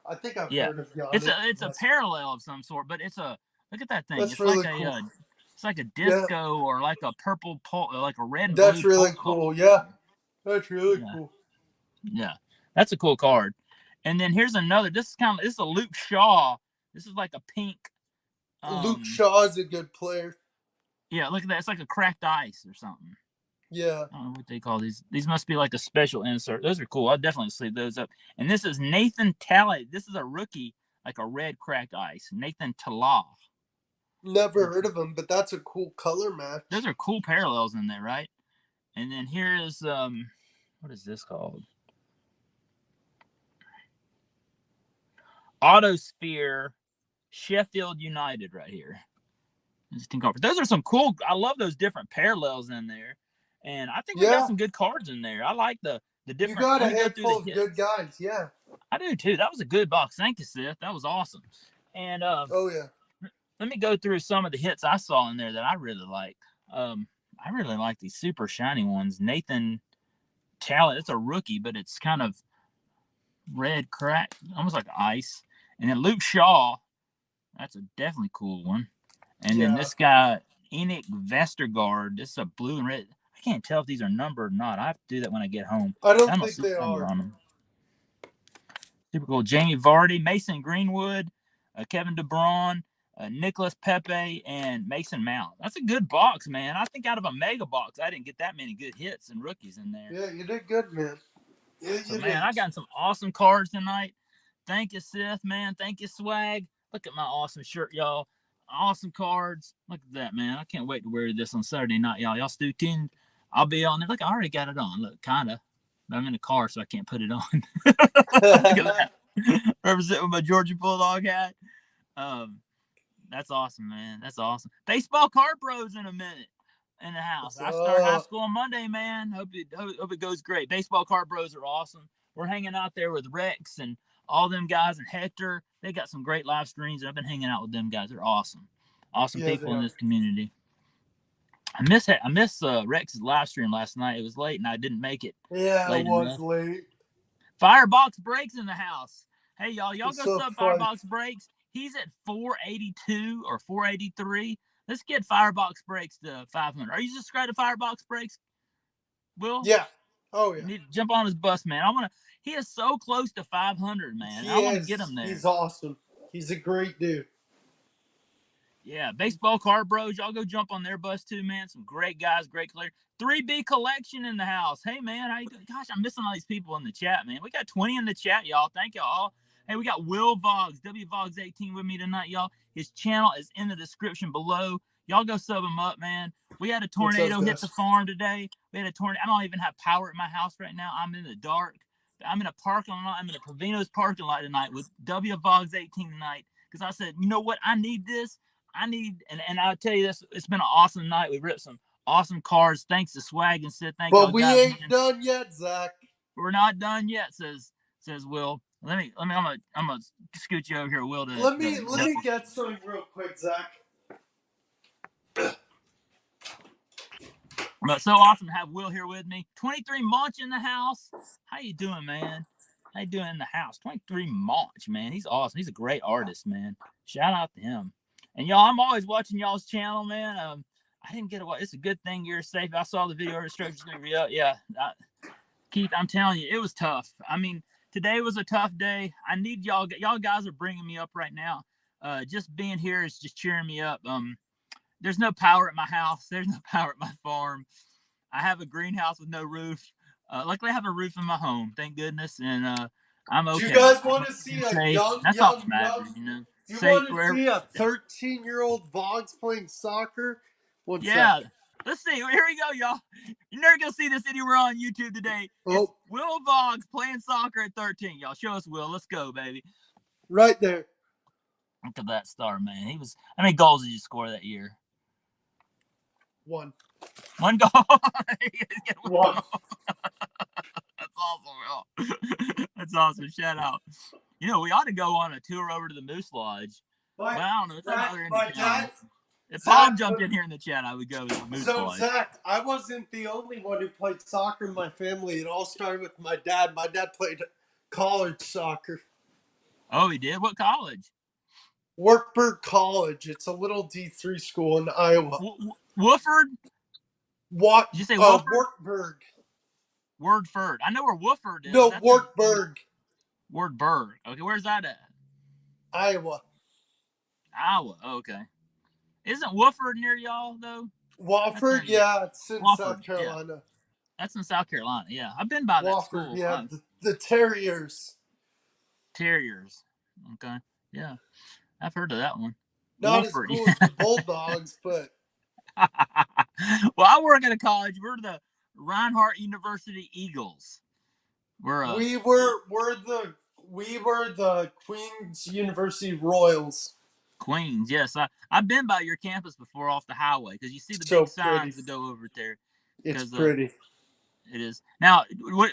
I think I've heard of Yannick. It's a parallel of some sort, but it's a look at that thing. That's it's really like cool. It's like a disco or like a purple like a red. That's blue really cool. Yeah, that's really cool. Yeah, that's a cool card. And then here's another. This is a Luke Shaw. This is like a pink. Luke Shaw is a good player. Yeah, look at that. It's like a cracked ice or something. Yeah. I don't know what they call these. These must be like a special insert. Those are cool. I'll definitely sleeve those up. And this is Nathan Talley. This is a rookie, like a red cracked ice. Nathan Talah. Never heard of him, but that's a cool color match. Those are cool parallels in there, right? And then here is what is this called? Autosphere Sheffield United right here. Those are some cool. I love those different parallels in there, and I think we got some good cards in there. I like the different. You got a handful of good guys, yeah. I do too. That was a good box. Thank you, Seth. That was awesome. And oh yeah. Let me go through some of the hits I saw in there that I really like. I really like these super shiny ones. Nathan Talley. It's a rookie, but it's kind of red crack, almost like ice. And then Luke Shaw. That's a definitely cool one. And then this guy, Enoch Vestergaard, this is a blue and red. I can't tell if these are numbered or not. I have to do that when I get home. I don't think they are. Super cool. Jamie Vardy, Mason Greenwood, Kevin De Bruyne, Nicholas Pepe, and Mason Mount. That's a good box, man. I think out of a mega box, I didn't get that many good hits and rookies in there. Yeah, you did good, man. Yeah, so, man, I got some awesome cards tonight. Thank you, Seth, man. Thank you, Swag. Look at my awesome shirt, y'all. Awesome cards. Look at that, man. I can't wait to wear this on Saturday night, y'all. Y'all stay tuned. I'll be on there. Look, I already got it on. Look, kind of. I'm in the car, so I can't put it on. Look at that. Representing with my Georgia Bulldog hat. That's awesome, man. That's awesome. Baseball Card Bros in a minute in the house. I start high school on Monday, man. Hope it goes great. Baseball Card Bros are awesome. We're hanging out there with Rex and all them guys and Hector. They got some great live streams, and I've been hanging out with them guys. They're awesome. Awesome people in this community. I miss Rex's live stream last night. It was late, and I didn't make it. Yeah, it was late. Firebox Breaks in the house. Hey, y'all go sub Firebox Breaks. He's at 482 or 483. Let's get Firebox Breaks to 500. Are you subscribed to Firebox Breaks, Will? Yeah. Oh, yeah. You need to jump on his bus, man. He is so close to 500, man. I want to get him there. He's awesome. He's a great dude. Yeah, Baseball Card Bros. Y'all go jump on their bus too, man. Some great guys, great players. 3B Collection in the house. Hey, man. How you doing? Gosh, I'm missing all these people in the chat, man. We got 20 in the chat, y'all. Thank y'all. Hey, we got Will Vlogs, Wvogs18 with me tonight, y'all. His channel is in the description below. Y'all go sub him up, man. We had a tornado hit the farm today. We had a tornado. I don't even have power at my house right now. I'm in the dark. I'm in a parking lot. I'm in a Provino's parking lot tonight with Wvogs18 tonight because I said, you know what? I need this. And I'll tell you this. It's been an awesome night. We ripped some Awesome cars. Thanks to Swag and Sid. Thank y'all But we guys. ain't done yet, Zach. We're not done yet, says Will. I'm gonna scoot you over here, Will. Let me get something real quick, Zach. But so awesome to have Will here with me. 23 Munch in the house. How you doing, man? How you doing in the house? 23 Munch, man. He's awesome. He's a great artist, man. Shout out to him. And y'all, I'm always watching y'all's channel, man. I didn't get away. It's a good thing you're safe. I saw the video instructions. Yeah, Keith, I'm telling you, it was tough. I mean, today was a tough day. I need y'all. Y'all guys are bringing me up right now. Just being here is just cheering me up. There's no power at my house. There's no power at my farm. I have a greenhouse with no roof. Luckily, I have a roof in my home. Thank goodness, and I'm okay. Do you guys want to see a young? That's all that matters, you know. Do you want to see a 13-year-old Vogs playing soccer? Yeah. Let's see. Here we go, y'all. You're never gonna see this anywhere on YouTube today. Oh. It's Will Vogs playing soccer at 13. Y'all, show us Will. Let's go, baby. Right there. Look at that star, man. How many goals did you score that year? One goal. One. That's awesome, Will. That's awesome. Shout out. You know, we ought to go on a tour over to the Moose Lodge. I don't know. It's another indication. If Paul jumped in here in the chat, I would go to the Moose Lodge. So, Zach, I wasn't the only one who played soccer in my family. It all started with my dad. My dad played college soccer. Oh, he did? What college? Wartburg College. It's a little D3 school in Iowa. Wooford? What? Did you say Wooford? Wartburg. Wordford. I know where Wooford is. No, Wartburg. Wordburg. Okay, where's that at? Iowa. Iowa. Okay. Isn't Wooford near y'all though? Wofford, yeah, it's in South Carolina. Yeah. That's in South Carolina. Yeah, I've been by that school. Yeah, the Terriers. Terriers. Okay. Yeah, I've heard of that one. Not as cool as the Bulldogs, but. Well, I work at a college. We're the Reinhardt University Eagles. We were the Queen's University Royals. Queens, yes. I've been by your campus before off the highway because you see the big signs that go over there. It's pretty. It is. Now,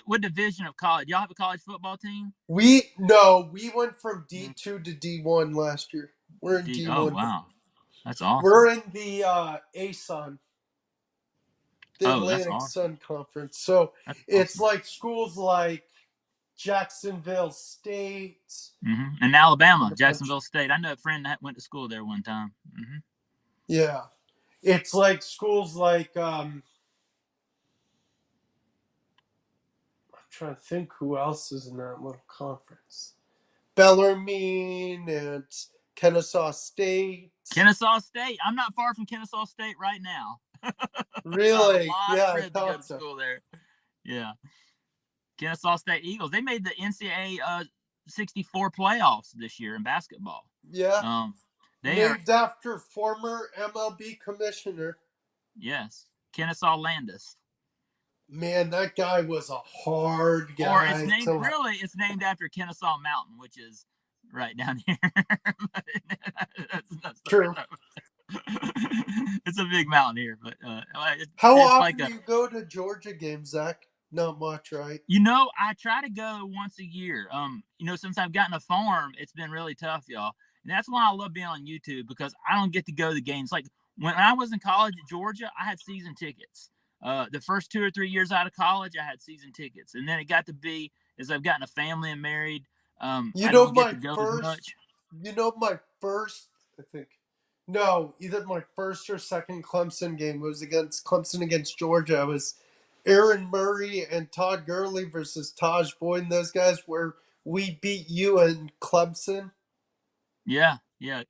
what division of college? Y'all have a college football team? We went from D2 to D1 last year. We're in D1. Oh, wow. That's awesome. We're in the ASUN. The Atlantic awesome. Sun Conference. So it's like schools like Jacksonville State. Mm-hmm. And Alabama, Jacksonville State. I know a friend that went to school there one time. Mm-hmm. Yeah. It's like schools like, I'm trying to think who else is in that little conference. Bellarmine and Kennesaw State. Kennesaw State. I'm not far from Kennesaw State right now. Really? Yeah, I go to school there. Yeah. Kennesaw State Eagles. They made the NCAA 64 playoffs this year in basketball. Yeah. Named after former MLB commissioner. Yes. Kennesaw Landis. Man, that guy was a hard guy. Or it's named after Kennesaw Mountain, which is right down here. that's true. It's a big mountain here, but how often do you go to Georgia games, Zach? Not much, right? You know, I try to go once a year. You know, since I've gotten a farm, it's been really tough, y'all. And that's why I love being on YouTube, because I don't get to go to the games. Like when I was in college at Georgia, I had season tickets. The first 2 or 3 years out of college, I had season tickets, and then it got to be as I've gotten a family and married. I don't get to go as much. You know, my first, I think, no, either my first or second Clemson game was against Clemson against Georgia. It was Aaron Murray and Todd Gurley versus Taj Boyd and those guys, where we beat you in Clemson. Yeah.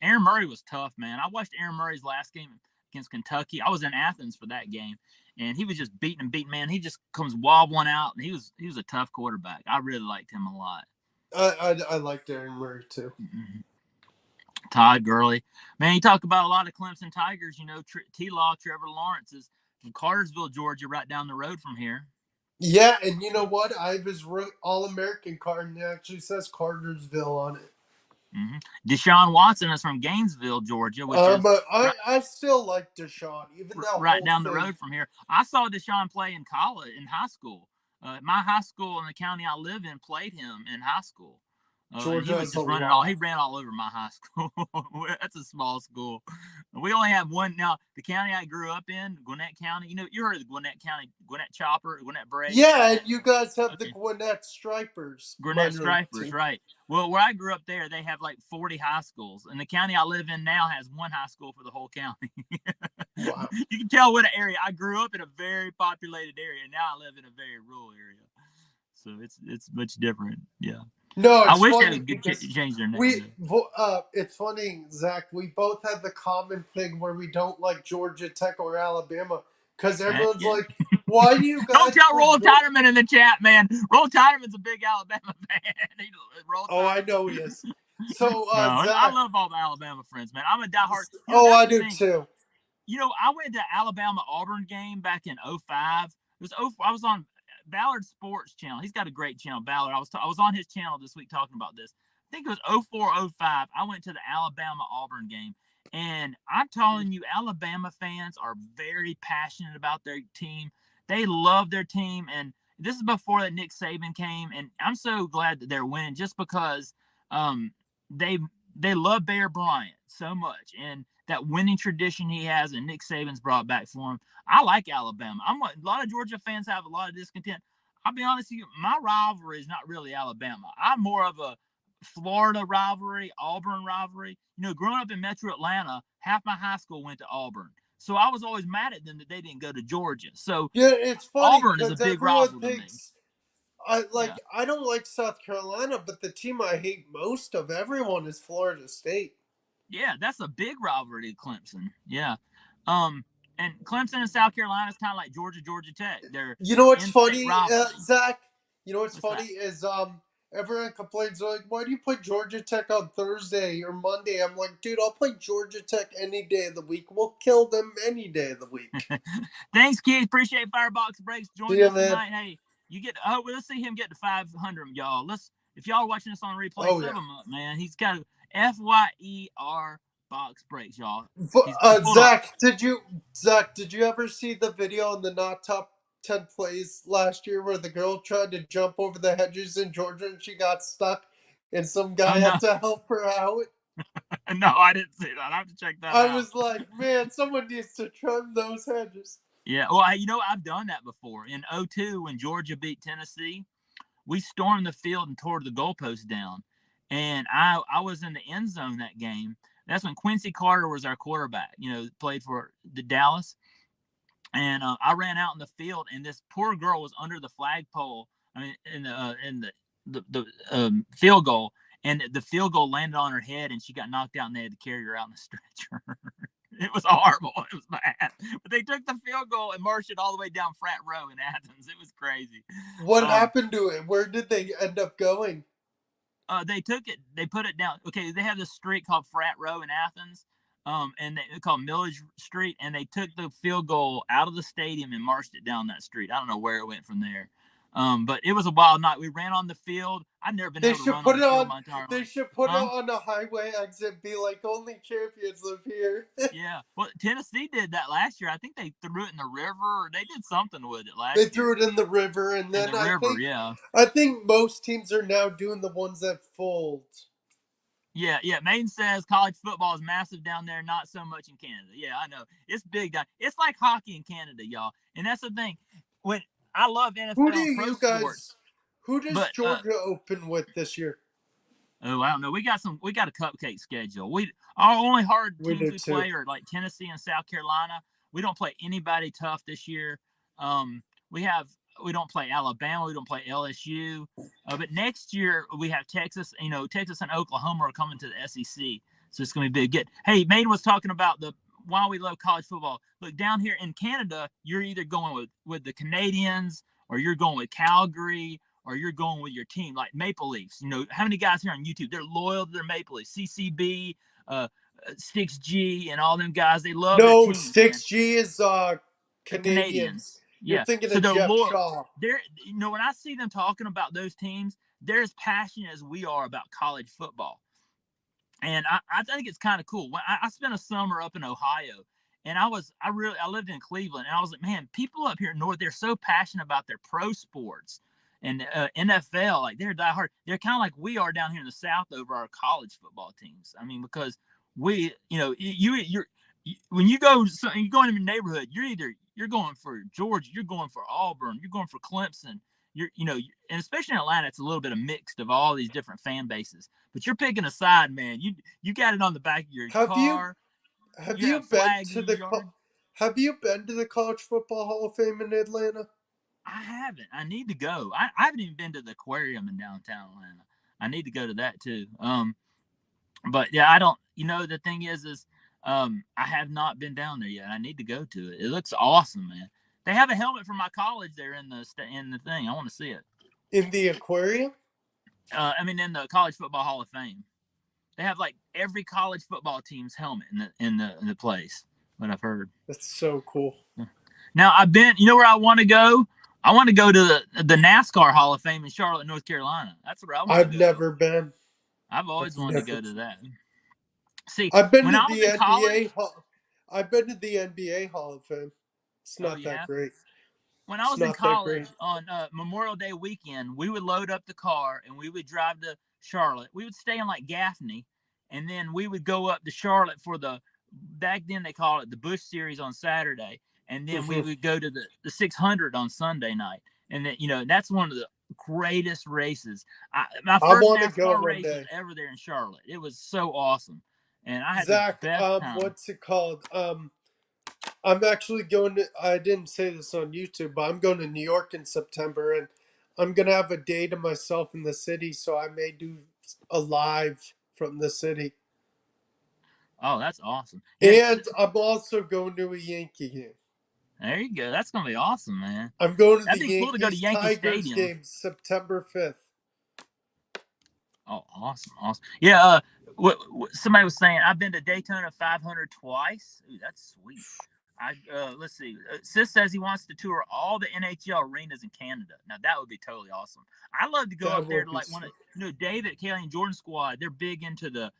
Aaron Murray was tough, man. I watched Aaron Murray's last game against Kentucky. I was in Athens for that game, and he was just beating, man. He just comes wobbling out, and he was a tough quarterback. I really liked him a lot. I liked Aaron Murray too. Mm-hmm. Todd Gurley, man. You talk about a lot of Clemson Tigers. You know, T-Law, Trevor Lawrence is from Cartersville, Georgia, right down the road from here. Yeah, and you know what? I have his All-American card, and it actually says Cartersville on it. Deshaun Watson is from Gainesville, Georgia, which is I still like Deshaun, even that right whole down the thing. road from here. I saw Deshaun play in college, in high school. My high school in the county I live in played him in high school. And he Georgia was has a just running all. lot. He ran all over my high school. That's a small school. We only have one now. The county I grew up in, Gwinnett County. You heard of the Gwinnett County, Gwinnett Chopper, Gwinnett Braves. Yeah, and you guys have the Okay. Gwinnett Stripers. Gwinnett Stripers, right? Well, where I grew up there, they have like 40 high schools, and the county I live in now has one high school for the whole county. Wow. You can tell what area. I grew up in a very populated area, and now I live in a very rural area. So it's much different. Yeah. No, I it's wish funny they because could change their name. it's funny, Zach. We both have the common thing where we don't like Georgia Tech or Alabama because everyone's Yeah. like, "Why do you guys?" Don't tell Roll Tiderman in the chat, man. Roll Tiderman's a big Alabama fan. I know he is. So, no, Zach, I love all the Alabama friends, man. I'm a diehard. I do too. I went to Alabama Auburn game back in 05. I was on Ballard Sports channel. He's got a great channel, Ballard. I was on his channel this week talking about this. I think it was 04, 05. I went to the Alabama Auburn game. And I'm telling you, Alabama fans are very passionate about their team. They love their team. And this is before that Nick Saban came. And I'm so glad that they're winning just because they love Bear Bryant so much. And that winning tradition he has and Nick Saban's brought back for him. I like Alabama. A lot of Georgia fans have a lot of discontent. I'll be honest with you, my rivalry is not really Alabama. I'm more of a Florida rivalry, Auburn rivalry. Growing up in Metro Atlanta, half my high school went to Auburn. So I was always mad at them that they didn't go to Georgia. So yeah, it's funny Auburn is a because big everyone rival thinks to me. I don't like South Carolina, but the team I hate most of everyone is Florida State. Yeah, that's a big rivalry to Clemson. Yeah. And Clemson and South Carolina is kind of like Georgia Tech. They're what's funny, Zach? What's funny is everyone complains like, why do you play Georgia Tech on Thursday or Monday? I'm like, dude, I'll play Georgia Tech any day of the week. We'll kill them any day of the week. Thanks, kids. Appreciate Firebox Breaks joining us tonight. Hey, let's see him get to 500, y'all. If y'all are watching this on replay, sub him up, man. He's got FYER Box Breaks, y'all. Zach, did you ever see the video on the Not Top 10 Plays last year where the girl tried to jump over the hedges in Georgia and she got stuck and some guy had to help her out? No, I didn't see that. I have to check that out. I was like, man, someone needs to trim those hedges. Yeah, well, I've done that before. In 2002, when Georgia beat Tennessee, we stormed the field and tore the goalpost down. And I was in the end zone that game. That's when Quincy Carter was our quarterback, played for the Dallas. And I ran out in the field, and this poor girl was under the flagpole. I mean, in the field goal, and the field goal landed on her head, and she got knocked out, and they had to carry her out in a stretcher. It was horrible. It was bad. But they took the field goal and marched it all the way down Frat Row in Athens. It was crazy. What happened to it? Where did they end up going? They took it. They put it down. Okay, they have this street called Frat Row in Athens. And they called Millage Street, and they took the field goal out of the stadium and marched it down that street. I don't know where it went from there. But it was a wild night. We ran on the field. I've never been able to run on the field my entire life. They should put it on a highway exit, be like, only champions live here. Yeah. Well, Tennessee did that last year. I think they threw it in the river, or they did something with it last year. They threw it in the river, and then I think most teams are now doing the ones that fold. Yeah. Maine says college football is massive down there, not so much in Canada. Yeah, I know. It's big down. It's like hockey in Canada, y'all. And that's the thing. When I love NFL sports. Who does Georgia open with this year? Oh, I don't know. We got a cupcake schedule. Our only hard teams we play are like Tennessee and South Carolina. We don't play anybody tough this year. We don't play Alabama. We don't play LSU. But next year we have Texas. Texas and Oklahoma are coming to the SEC, so it's going to be big. Good. Hey, Maine was talking about why we love college football. Look, down here in Canada, you're either going with the Canadians, or you're going with Calgary, or you're going with your team, like Maple Leafs. How many guys here on YouTube, they're loyal to their Maple Leafs, CCB, 6G, and all them guys. They love their team. 6G is Canadians. You're thinking of Jeff Shaw. When I see them talking about those teams, they're as passionate as we are about college football. And I think it's kind of cool. I spent a summer up in Ohio, and I lived in Cleveland, and I was like, man, people up here north, they're so passionate about their pro sports and NFL, like they're diehard. They're kind of like we are down here in the South over our college football teams. I mean, because we, when you go into your neighborhood, you're going for Georgia, you're going for Auburn, you're going for Clemson. And especially in Atlanta, it's a little bit of mixed of all these different fan bases. But you're picking a side, man. You got it on the back of your Have you car. have You you have been flags to in your the yard. Have you been to the College Football Hall of Fame in Atlanta? I haven't. I need to go. I haven't even been to the aquarium in downtown Atlanta. I need to go to that too. But yeah, I don't. The thing is, I have not been down there yet. I need to go to it. It looks awesome, man. They have a helmet from my college there in the thing. I want to see it. In the aquarium? I mean, in the College Football Hall of Fame, they have like every college football team's helmet in the place. What I've heard. That's so cool. Now I've been. You know where I want to go? I want to go to the NASCAR Hall of Fame in Charlotte, North Carolina. That's where I want to I've go. never been. I've always I've wanted to never. go to that. See, I've been when to I was the in college, NBA Hall. I've been to the NBA Hall of Fame. It's oh, not you that have? great. When I It's was in not that great. college on Memorial Day weekend, we would load up the car and we would drive to Charlotte. We would stay in like Gaffney, and then we would go up to Charlotte for back then they called it the Busch Series on Saturday, and then we Mm-hmm. would go to the 600 on Sunday night, and then that's one of the greatest races. My I first want to go NASCAR one race was day. ever there in Charlotte. It was so awesome, and I had the Zach, best time. what's it called? I'm actually going to. I didn't say this on YouTube, but I'm going to New York in September, and I'm gonna have a day to myself in the city, so I may do a live from the city. Oh, that's awesome. Yeah, And I'm also going to a Yankee game. there you go. That's gonna be awesome, man. I'm going to That'd the be cool to go to Yankees Yankee Tigers Stadium. game September 5th. Oh, awesome, awesome. Yeah, somebody was saying I've been to Daytona 500 twice. Ooh, that's sweet. Let's see. Sis says he wants to tour all the NHL arenas in Canada. Now that would be totally awesome. I'd love to go That up there would to be like one sweet. of David, Kelly, and Jordan squad. They're big into the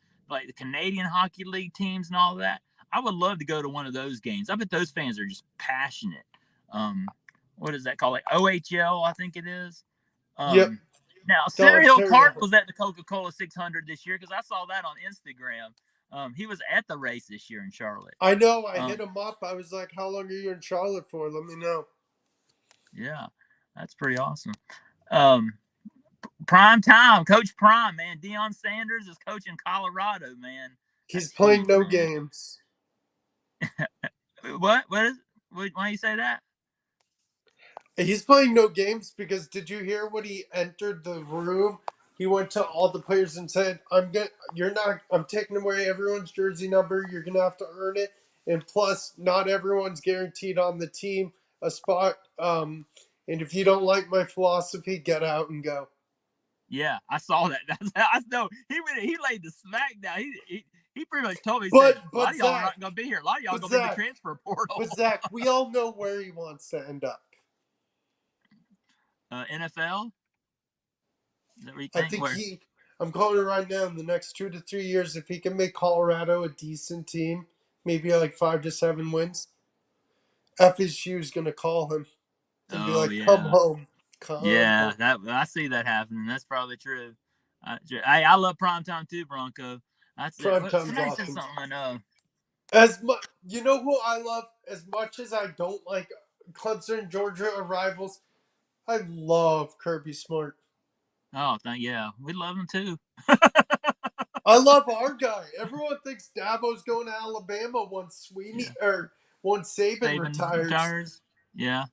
Canadian Hockey League teams and all that. I would love to go to one of those games. I bet those fans are just passionate. What is that called? Like OHL, I think it is. Yep. Now, Center Hill Ontario. Cart was at the Coca-Cola 600 this year because I saw that on Instagram. He was at the race this year in Charlotte. I know. I hit him up. I was like, "How long are you in Charlotte for? Let me know." Yeah, that's pretty awesome. Prime time, Coach Prime, man. Deion Sanders is coaching Colorado, man. He's That's playing huge, no man. games. What? Why do you say that? He's playing no games because did you hear when he entered the room? He went to all the players and said, I'm taking away everyone's jersey number. You're gonna have to earn it. And plus, not everyone's guaranteed on the team a spot. And if you don't like my philosophy, get out and go." Yeah, I saw that. I know he laid the smack down. He pretty much told me, he said, But a lot but of y'all are Zach, not gonna be here. A lot of y'all are but gonna be in the Zach, transfer portal. but Zach, we all know where he wants to end up. NFL? Is that what you I think? think Where? I'm calling it right now. In the next 2 to 3 years, if he can make Colorado a decent team, maybe like 5 to 7 wins, FSU's gonna call him and be Oh like, "Come yeah, home, come yeah. home." I see that happening. That's probably true. I love primetime too, Bronco. Primetime's Somebody said awesome. something. As much, you know who I love as much as I don't like Clemson and Georgia are rivals. I love Kirby Smart. Yeah, we love him too. I love our guy. Everyone thinks Dabo's going to Alabama once Yeah, Saban Saban retires. retires. Yeah,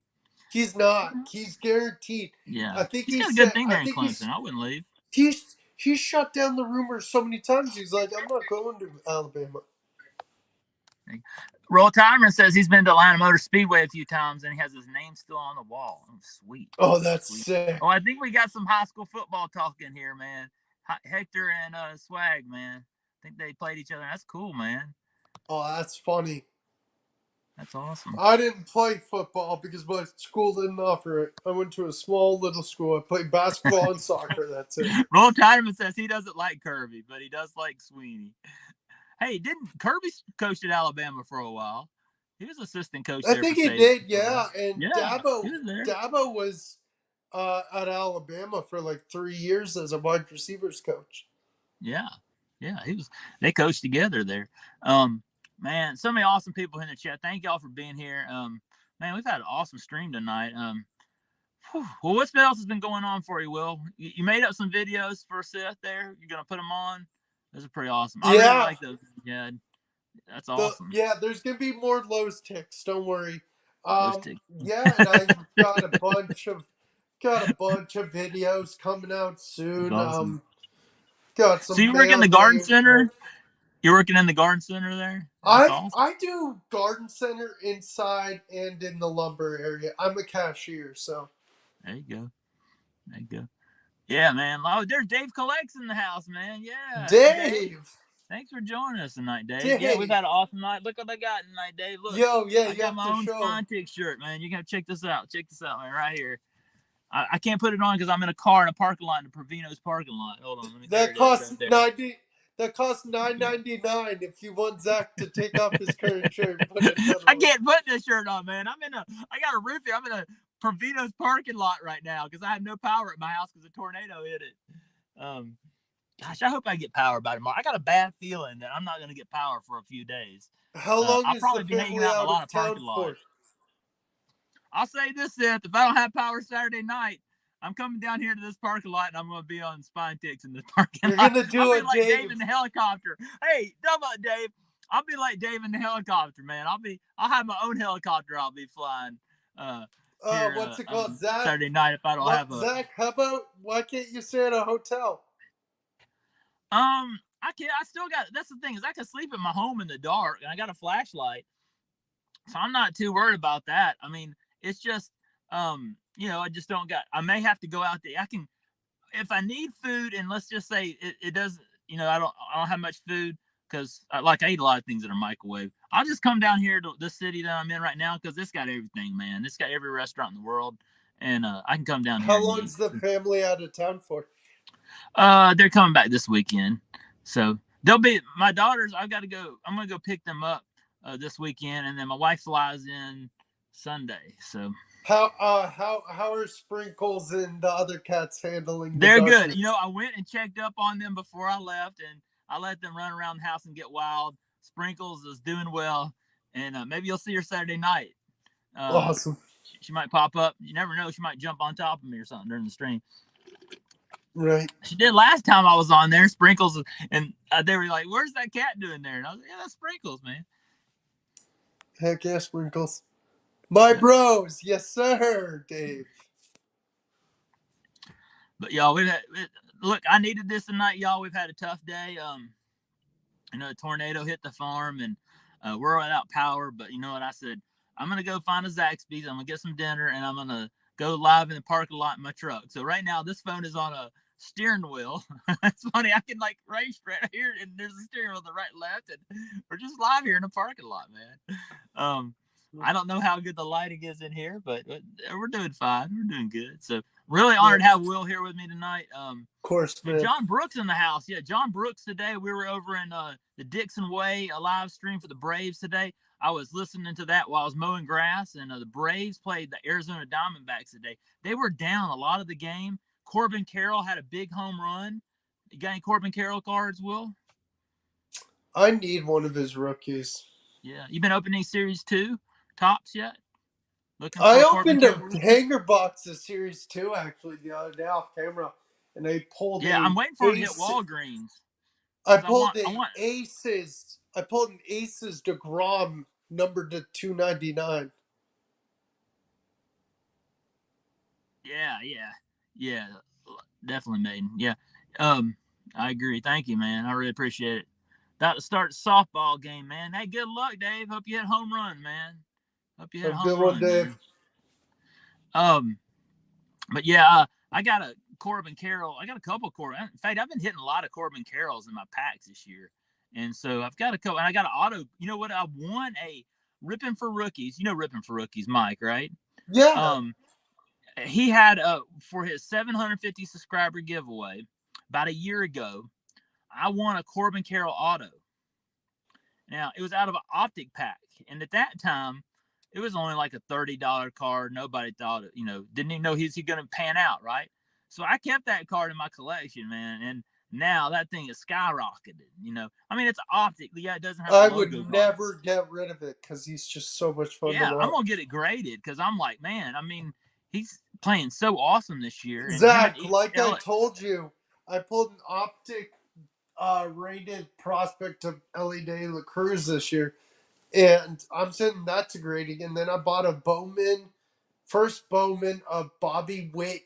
He's not. He's guaranteed. yeah. I think He's he got a good said. thing I there in think Clemson. I wouldn't leave. he's shut down the rumors so many times. He's like, "I'm not going to Alabama." Roll Timer says he's been to Atlanta Motor Speedway a few times and he has his name still on the wall. Oh, sweet. Oh, that's Sweet. sick. Oh, I think we got some high school football talking here, man. Hector and Swag, man. I think they played each other. That's cool, man. Oh, that's funny. That's awesome. I didn't play football because my school didn't offer it. I went to a small little school. I played basketball and soccer. That's it. Roll Tideman says he doesn't like Kirby, but he does like Sweeney. Hey, didn't Kirby coached at Alabama for a while? He was assistant coach I there for think he Saban. did, yeah. And Yeah, he was there. Dabo was at Alabama for like 3 years as a wide receivers coach. Yeah, he was. They coached together there. Man, so many awesome people in the chat. Thank y'all for being here. Man, we've had an awesome stream tonight. Well, what else has been going on for you, Will? You made up some videos for Seth there. You're gonna put them on. Those are pretty awesome. I really like those. Yeah, that's awesome. There's gonna be more Lowe's ticks. Don't worry. Yeah, and I've got a bunch of videos coming out soon. Awesome. Got some. So you work in the garden center? You're working in the garden center there? That's awesome. I do garden center inside and in the lumber area. I'm a cashier, so. There you go. Yeah, man. Oh, there's Dave Collects in the house, man. Yeah. Dave. Thanks for joining us tonight, Dave. Yeah, we've had an awesome night. Look what I got tonight, Dave. Look. I got my own Spontic shirt, man. You gotta check this out. Check this out, man, right here. I can't put it on because I'm in a car in a parking lot in Provino's parking lot. Hold on, let me. That costs $90. That costs $9.99 if you want Zach to take off his current shirt. I can't put this shirt on, man. I got a roof here. I'm in a Provino's parking lot right now because I have no power at my house because a tornado hit it. Gosh, I hope I get power by tomorrow. I got a bad feeling that I'm not going to get power for a few days. How long I'll is probably the be hanging family out in a out lot of of town parking lots. for? I'll say this, Seth. If I don't have power Saturday night, I'm coming down here to this parking lot and I'm going to be on Spine Ticks in this parking lot. You're going to do it, like Dave. Dave in the helicopter. Hey, talk about Dave. I'll be like Dave in the helicopter, man. I'll have my own helicopter I'll be flying. What's it called, Zach? Saturday night if I don't have a. Zach, why can't you stay at a hotel? I can't. I still got. That's the thing is I can sleep at my home in the dark and I got a flashlight, so I'm not too worried about that. I mean, it's just I just don't got. I may have to go out there. I can, if I need food, and let's just say it doesn't. I don't have much food because I eat a lot of things that are microwave. I'll just come down here to the city that I'm in right now because it's got everything, man. It's got every restaurant in the world, and I can come down here. How long's the family out of town for? They're coming back this weekend, so they'll be my daughters. I've got to go. I'm gonna go pick them up this weekend, and then my wife flies in Sunday. So how are Sprinkles and the other cats handling? They're good. I went and checked up on them before I left, and I let them run around the house and get wild. Sprinkles is doing well, and maybe you'll see her Saturday night. Awesome. She might pop up. You never know. She might jump on top of me or something during the stream. Right. She did last time I was on there. Sprinkles, and they were like, "Where's that cat doing there?" And I was like, "Yeah, that's Sprinkles, man." Heck yeah, Sprinkles. My bros, yes sir, Dave. But y'all, look. I needed this tonight, y'all. We've had a tough day. A tornado hit the farm, and we're without power. But you know what? I said, I'm gonna go find a Zaxby's. I'm gonna get some dinner, and I'm gonna go live in the parking lot in my truck. So right now, this phone is on a steering wheel. It's funny. I can race right here, and there's a steering wheel to the right, left, and we're just live here in the parking lot, man. I don't know how good the lighting is in here, but we're doing fine. We're doing good. So really honored to have Will here with me tonight. Of course, man. John Brooks in the house. Yeah, John Brooks today. We were over in the Dixon Way, a live stream for the Braves today. I was listening to that while I was mowing grass, and the Braves played the Arizona Diamondbacks today. They were down a lot of the game. Corbin Carroll had a big home run. You got any Corbin Carroll cards, Will? I need one of his rookies. Yeah, you been opening Series 2 tops yet? I opened a hanger box of Series 2 actually the other day off camera, and I pulled. Yeah, I'm waiting for it to hit Walgreens. I pulled Aces. I pulled an Aces DeGrom numbered to 299. Yeah, definitely, Maiden. Yeah, I agree. Thank you, man. I really appreciate it. About to start the softball game, man. Hey, good luck, Dave. Hope you hit a home run, man. Hope you hit a home run, Dave. But yeah, I got a Corbin Carroll. I got a couple Corbin. In fact, I've been hitting a lot of Corbin Carrolls in my packs this year, and so I've got a couple. And I got an auto. You know what? I won a Ripping for Rookies. You know Ripping for Rookies, Mike, right? Yeah. Um, he had for his 750 subscriber giveaway about a year ago. I won a Corbin Carroll auto. Now it was out of an optic pack, and at that time, it was only like a $30 card. Nobody thought, didn't even know he going to pan out, right? So I kept that card in my collection, man, and now that thing is skyrocketed. I mean, it's optic. Yeah, it doesn't have the I logos would on it. never get rid of it because he's just so much fun to Yeah, I'm watch. gonna get it graded because I'm like, man, I mean, he's playing so awesome this year, and him and Zach, like I told you, I pulled an optic rated prospect of Ellie De La Cruz this year, and I'm sending that to grading. And then I bought a first Bowman of Bobby Witt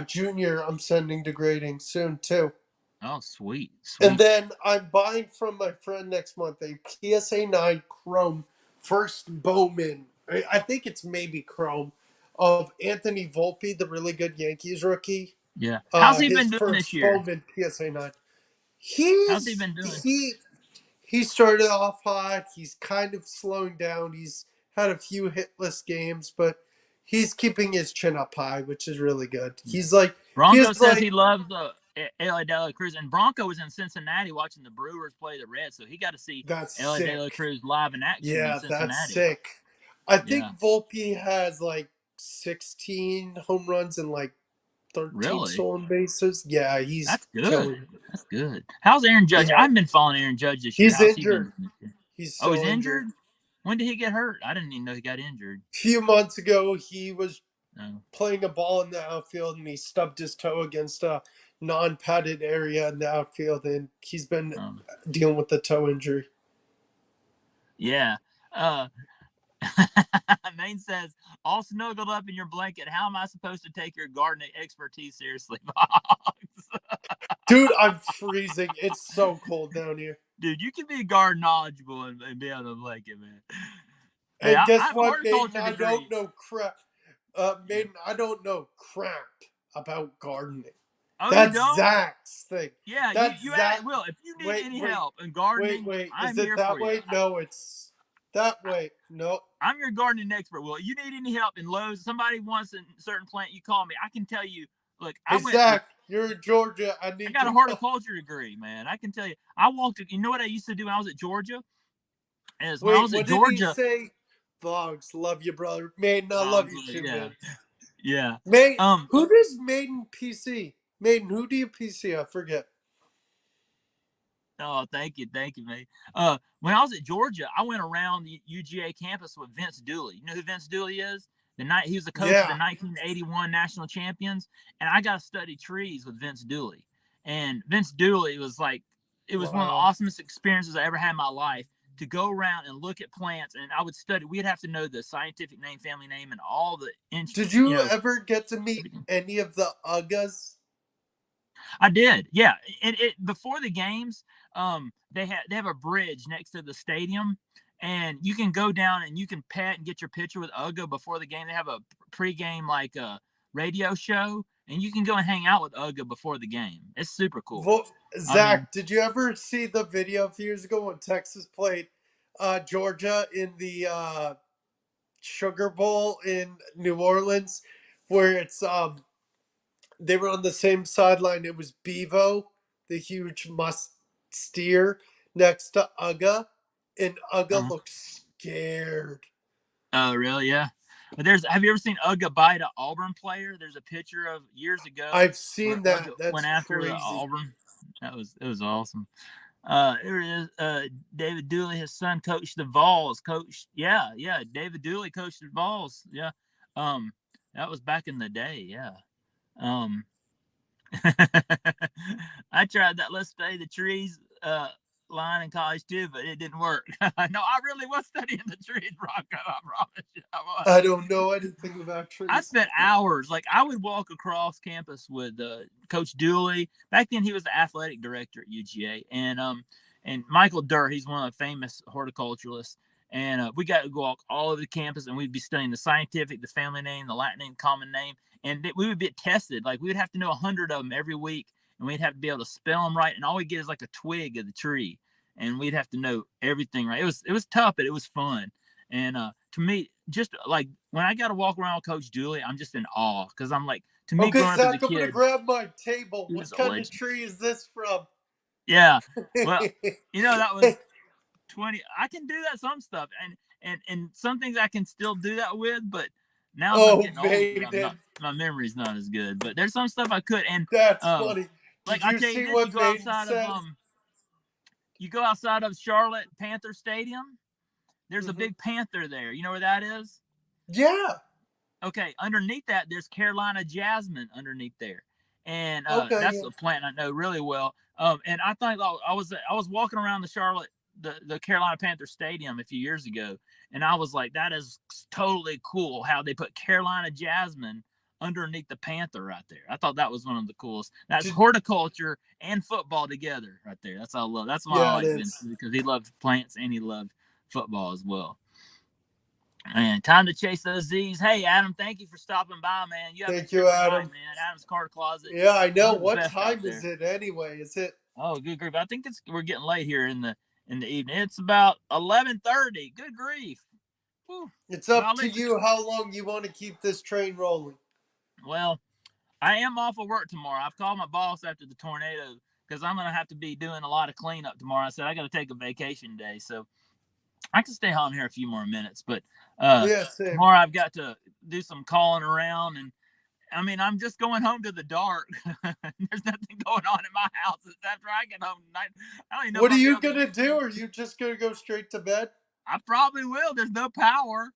Jr. I'm sending to grading soon too. Oh, sweet. And then I'm buying from my friend next month a PSA 9 Chrome first Bowman. I think it's maybe Chrome of Anthony Volpe, the really good Yankees rookie. Yeah. How's he His been doing this first year? Bowman PSA 9. How's he been doing? He started off hot. He's kind of slowing down. He's had a few hitless games, but he's keeping his chin up high, which is really good. Yeah. He's Bronco says like he loves L.A. De La Cruz, and Bronco was in Cincinnati watching the Brewers play the Reds, so he got to see that's L.A. De La sick. Cruz live in action in Yeah, that's Cincinnati. sick. I think Yeah. Volpe has like 16 home runs and like 13 Really? stolen bases. Yeah, he's That's good. killing it. That's good. How's Aaron Judge? Yeah, I've been following Aaron Judge this year. he's How's he been injured. doing this year? He's Oh, he's still injured. injured? When did he get hurt? I didn't even know he got injured. A few months ago, he was Oh. playing a ball in the outfield and he stubbed his toe against a non-padded area in the outfield, and he's been dealing with the toe injury. Yeah. Maine says, all snuggled up in your blanket. How am I supposed to take your gardening expertise seriously, Vogs? Dude, I'm freezing. It's so cold down here. Dude, you can be garden knowledgeable and be on the blanket, man. Hey, Hey, guess I have a what, Maiden? horticulture I degree. don't know crap. Maiden, I don't know crap about gardening. Oh, that's you don't? Zach's thing. Yeah, that's you Zach. Will. If you need any help in gardening, I'm Is it here that for way? you. No, it's that way. No. I'm your gardening expert, Will. You need any help in Lowe's? Somebody wants a certain plant, you call me. I can tell you. Look, Zach, you're in Georgia. I got a horticulture degree, man. I can tell you. I walked. You know what I used to do when I was at Georgia? When I was at Georgia. Did he say? Vlogs, love you, brother. Maiden, I love you too, man. Yeah. Maiden, who does Maiden PC? Maiden, who do you PC? I forget. Oh, thank you, mate. When I was at Georgia, I went around the UGA campus with Vince Dooley. You know who Vince Dooley is? He was the coach of the 1981 national champions, and I got to study trees with Vince Dooley. And Vince Dooley was like, it was one of the awesomest experiences I ever had in my life, to go around and look at plants, and I would study. We'd have to know the scientific name, family name, and all the. Did you ever get to meet any of the Uggas? I did, yeah. And before the games, they have a bridge next to the stadium, and you can go down and you can pet and get your picture with Ugga before the game. They have a pregame like a radio show, and you can go and hang out with Ugga before the game. It's super cool. Zach, did you ever see the video a few years ago when Texas played Georgia in the Sugar Bowl in New Orleans, where it's they were on the same sideline? It was Bevo, the huge steer, next to Ugga, and Ugga looked scared. Oh, really? Yeah. But have you ever seen Ugga bite an Auburn player? There's a picture of years ago. I've seen that. Ugga That's went after crazy. Auburn. It was awesome. Here it is. David Dooley, his son, coached the Vols. David Dooley coached the Vols. Yeah. That was back in the day. Yeah. I tried that let's study the trees line in college too, but it didn't work. No, I really was studying the trees, Rocco. I promise you, I was. I don't know anything about trees. I spent hours. Like, I would walk across campus with Coach Dooley. Back then, he was the athletic director at UGA, and Michael Durr. He's one of the famous horticulturalists. And we got to go all over the campus, and we'd be studying the scientific, the family name, the Latin name, common name, and we would get tested. Like, we would have to know 100 of them every week, and we'd have to be able to spell them right. And all we get is like a twig of the tree, and we'd have to know everything, right? It was tough, but it was fun. And to me, just like when I got to walk around with Coach Dooley, I'm just in awe because I'm like, to me, Okay, growing up as a Zach, I'm gonna kid, grab my table. he was What a kind of legend. tree is this from? Yeah, well, that was 20. I can do that some stuff, and some things I can still do that with, but now as I'm Oh, getting older, Maiden. my memory's not as good. But there's some stuff I could, and That's uh, funny. like Did I you tell you see this, what Maiden says? you go outside of Charlotte Panther Stadium. There's a Hmm. big panther there. You know where that is? Yeah. Okay, underneath that, there's Carolina jasmine underneath there, and Okay. that's Yeah. a plant I know really well. And I think I was walking around the Charlotte the Carolina Panther Stadium a few years ago, and I was like, that is totally cool how they put Carolina jasmine underneath the panther right there. I thought that was one of the coolest. That's Did, horticulture and football together right there. That's all I love. That's why I yeah, it like Vince is. because he loved plants and he loved football as well. And time to chase those Z's. Hey, Adam, thank you for stopping by, man. You have a Thank you, terrific night, Adam. man. Adam's Car Closet. Yeah, I know. You're the What best out time is there. it anyway? Is it? Oh, good grief! I think we're getting late here in the evening. It's about 11:30. Good grief. Whew. It's Well, up I'll to let you. you how long you want to keep this train rolling. Well, I am off of work tomorrow. I've called my boss after the tornado because I'm gonna have to be doing a lot of cleanup tomorrow. I said I got to take a vacation day, so I can stay on here a few more minutes. But Yeah, same. tomorrow I've got to do some calling around and I mean, I'm just going home to the dark. There's nothing going on in my house after I get home tonight. I don't even know if What are I'll be you able to gonna get do? Are you just gonna go straight to bed? I probably will. There's no power.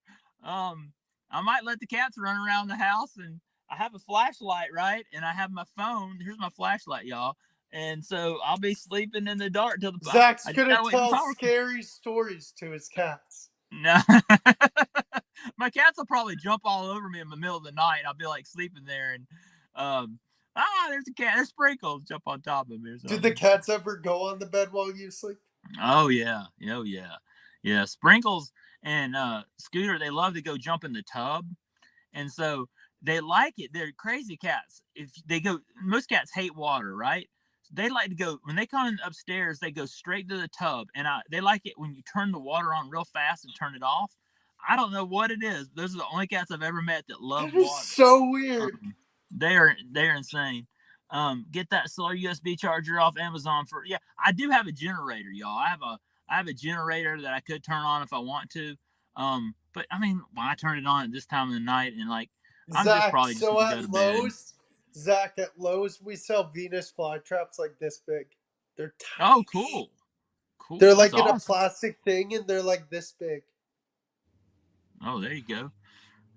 I might let the cats run around the house, and I have a flashlight, right? And I have my phone. Here's my flashlight, y'all. And so I'll be sleeping in the dark till Zach's I just gonna gotta wait for the tell power. scary stories to his cats. No, my cats will probably jump all over me in the middle of the night. I'll be like sleeping there, and there's a cat. There's Sprinkles jump on top of me or Did the something. cats ever go on the bed while you sleep? Oh yeah, oh yeah, yeah. Sprinkles and Scooter, they love to go jump in the tub, and so they like it. They're crazy cats. If they go, most cats hate water, right? They like to go when they come upstairs. They go straight to the tub, and they like it when you turn the water on real fast and turn it off. I don't know what it is. Those are the only cats I've ever met that love That is water. so weird. They're insane. Get that solar USB charger off Amazon for yeah. I do have a generator, y'all. I have a generator that I could turn on if I want to. But I mean, why turn it on at this time of the night? And like, I'm just Zach, probably just so gonna go to bed. At Lowe's, we sell Venus flytraps like this big. They're Oh, tiny. cool, cool. They're That's like in a awesome. plastic thing and they're like this big. Oh, there you go.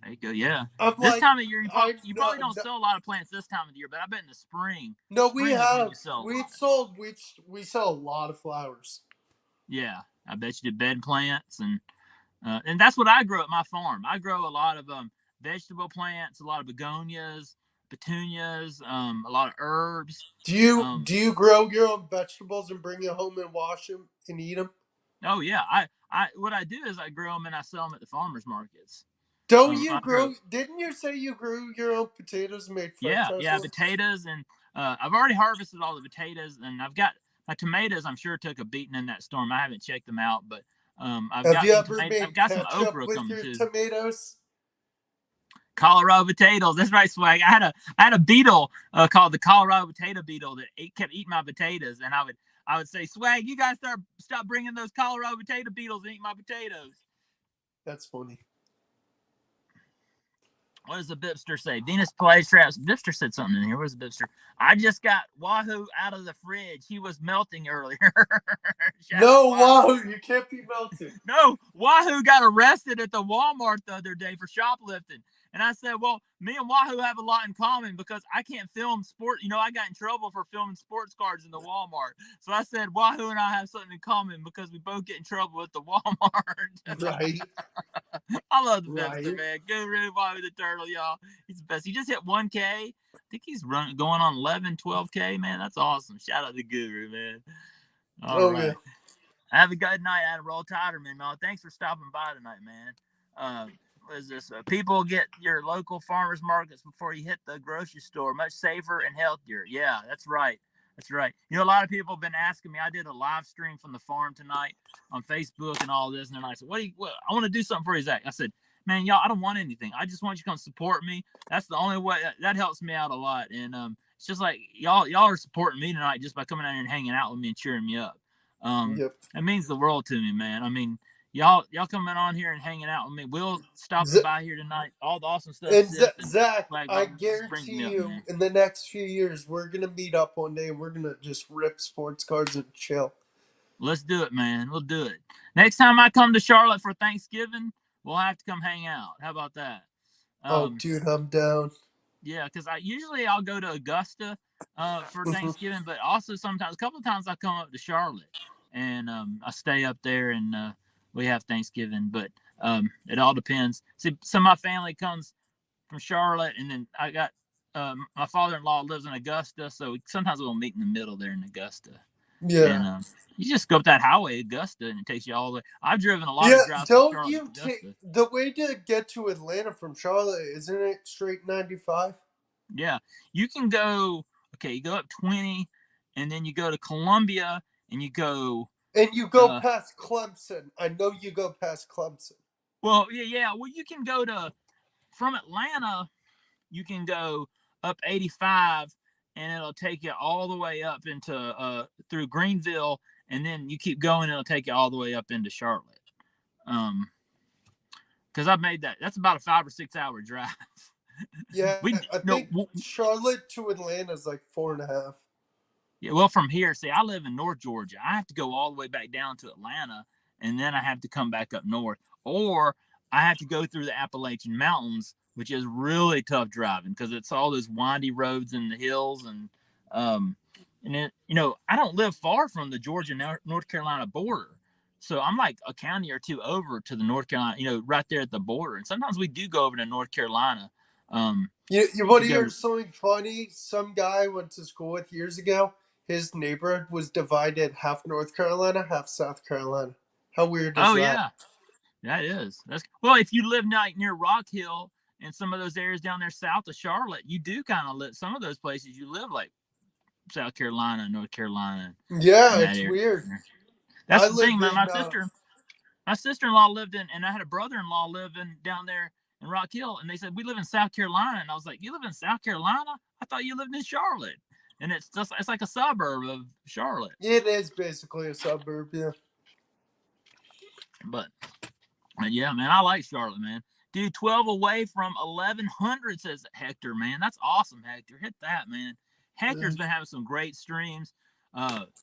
There you go. Yeah. I'm This like, time of year, I'm you no, probably don't no, sell a lot of plants this time of the year, but I bet in the spring, no, we spring is when have. you sell a We've lot. sold, we sell a lot of flowers. Yeah, I bet you did bed plants and that's what I grow at my farm. I grow a lot of vegetable plants, a lot of begonias, petunias, a lot of herbs. Do you grow your own vegetables and bring them home and wash them and eat them? Oh yeah, I what I do is I grow them and I sell them at the farmers markets. Don't you I grow grow? Didn't you say you grew your own potatoes and made French yeah fries? yeah potatoes and I've already harvested all the potatoes and I've got my tomatoes. I'm sure took a beating in that storm. I haven't checked them out, but I've Have got you some ever tomatoes. I've made got some ketchup okra with coming your too. tomatoes? Colorado potatoes. That's right, Swag. I had a beetle called the Colorado potato beetle that kept eating my potatoes, and I would say, Swag, you guys stop bringing those Colorado potato beetles and eat my potatoes. That's funny. What does the Bipster say? Venus Flytraps. Bipster said something in here. Where's the Bipster? I just got Wahoo out of the fridge. He was melting earlier. Shout out No, Wahoo. Wahoo, you can't be melted. No, Wahoo got arrested at the Walmart the other day for shoplifting. And I said, well, me and Wahoo have a lot in common because I can't film sport. You know, I got in trouble for filming sports cars in the Walmart. So I said, Wahoo and I have something in common because we both get in trouble at the Walmart. Right. I love the Right. Bepster, man. Guru Wahoo the Turtle, y'all. He's the best. He just hit 1K. I think he's going on 11, 12K, man. That's awesome. Shout out to Guru, man. All Oh, yeah. right. Have a good night, Adam. Roll Tider, man. Thanks for stopping by tonight, man. What is this? People get your local farmers markets before you hit the grocery store. Much safer and healthier. Yeah, that's right. That's right. You know, a lot of people have been asking me. I did a live stream from the farm tonight on Facebook and all this, and then I said, What? I want to do something for you, Zach." I said, "Man, y'all, I don't want anything. I just want you to come support me. That's the only way. That helps me out a lot." And it's just like y'all are supporting me tonight just by coming out here and hanging out with me and cheering me up. Yep. It means the world to me, man. I mean, y'all coming on here and hanging out with me. Will stopping by here tonight. All the awesome stuff, And Sith and Zach, Swag I Bug just brings guarantee me up, you, man. in the next few years, we're gonna meet up one day and we're gonna just rip sports cars and chill. Let's do it, man. We'll do it. Next time I come to Charlotte for Thanksgiving, we'll have to come hang out. How about that? Oh, dude, I'm down. Yeah, because I'll go to Augusta for Thanksgiving, but also sometimes a couple of times I come up to Charlotte and I stay up there and we have Thanksgiving. But it all depends. See, some of my family comes from Charlotte, and then I got my father-in-law lives in Augusta, so sometimes we'll meet in the middle there in Augusta. Yeah. And you just go up that highway, Augusta, and it takes you all the way. I've driven a lot Yeah, of drives from don't Charlotte you to take Augusta. the way to get to Atlanta from Charlotte? Isn't it straight 95? Yeah, you can go. Okay, you go up 20, and then you go to Columbia, and you go. And you go past Clemson. I know you go past Clemson. Well, yeah. Well, you can go to from Atlanta. You can go up 85, and it'll take you all the way up into through Greenville, and then you keep going, and it'll take you all the way up into Charlotte. Because I've made that. That's about a 5 or 6 hour drive. Yeah, we I no. think Charlotte to Atlanta is like 4.5. Yeah, well, from here, see, I live in North Georgia. I have to go all the way back down to Atlanta, and then I have to come back up north, or I have to go through the Appalachian Mountains, which is really tough driving because it's all those windy roads and the hills, um, and it, I don't live far from the Georgia North Carolina border, so I'm like a county or two over to the North Carolina, right there at the border, and sometimes we do go over to North Carolina. You want To to hear go. something funny? Some guy I went to school with years ago, his neighborhood was divided half North Carolina, half South Carolina. How weird is Oh that? yeah. That is. That's well. If you live near Rock Hill and some of those areas down there south of Charlotte, you do kind of live. Some of those places you live like South Carolina, North Carolina, Yeah, in that it's area. weird. That's I the thing, live man. in My sister-in-law lived in, and I had a brother-in-law living down there in Rock Hill, and they said we live in South Carolina, and I was like, you live in South Carolina? I thought you lived in Charlotte, and it's like a suburb of Charlotte, it is basically a suburb, yeah. but yeah, man, I like Charlotte, man. Dude, 12 away from 1100 says Hector, man. That's awesome, Hector. Hit that, man. Hector's been having some great streams.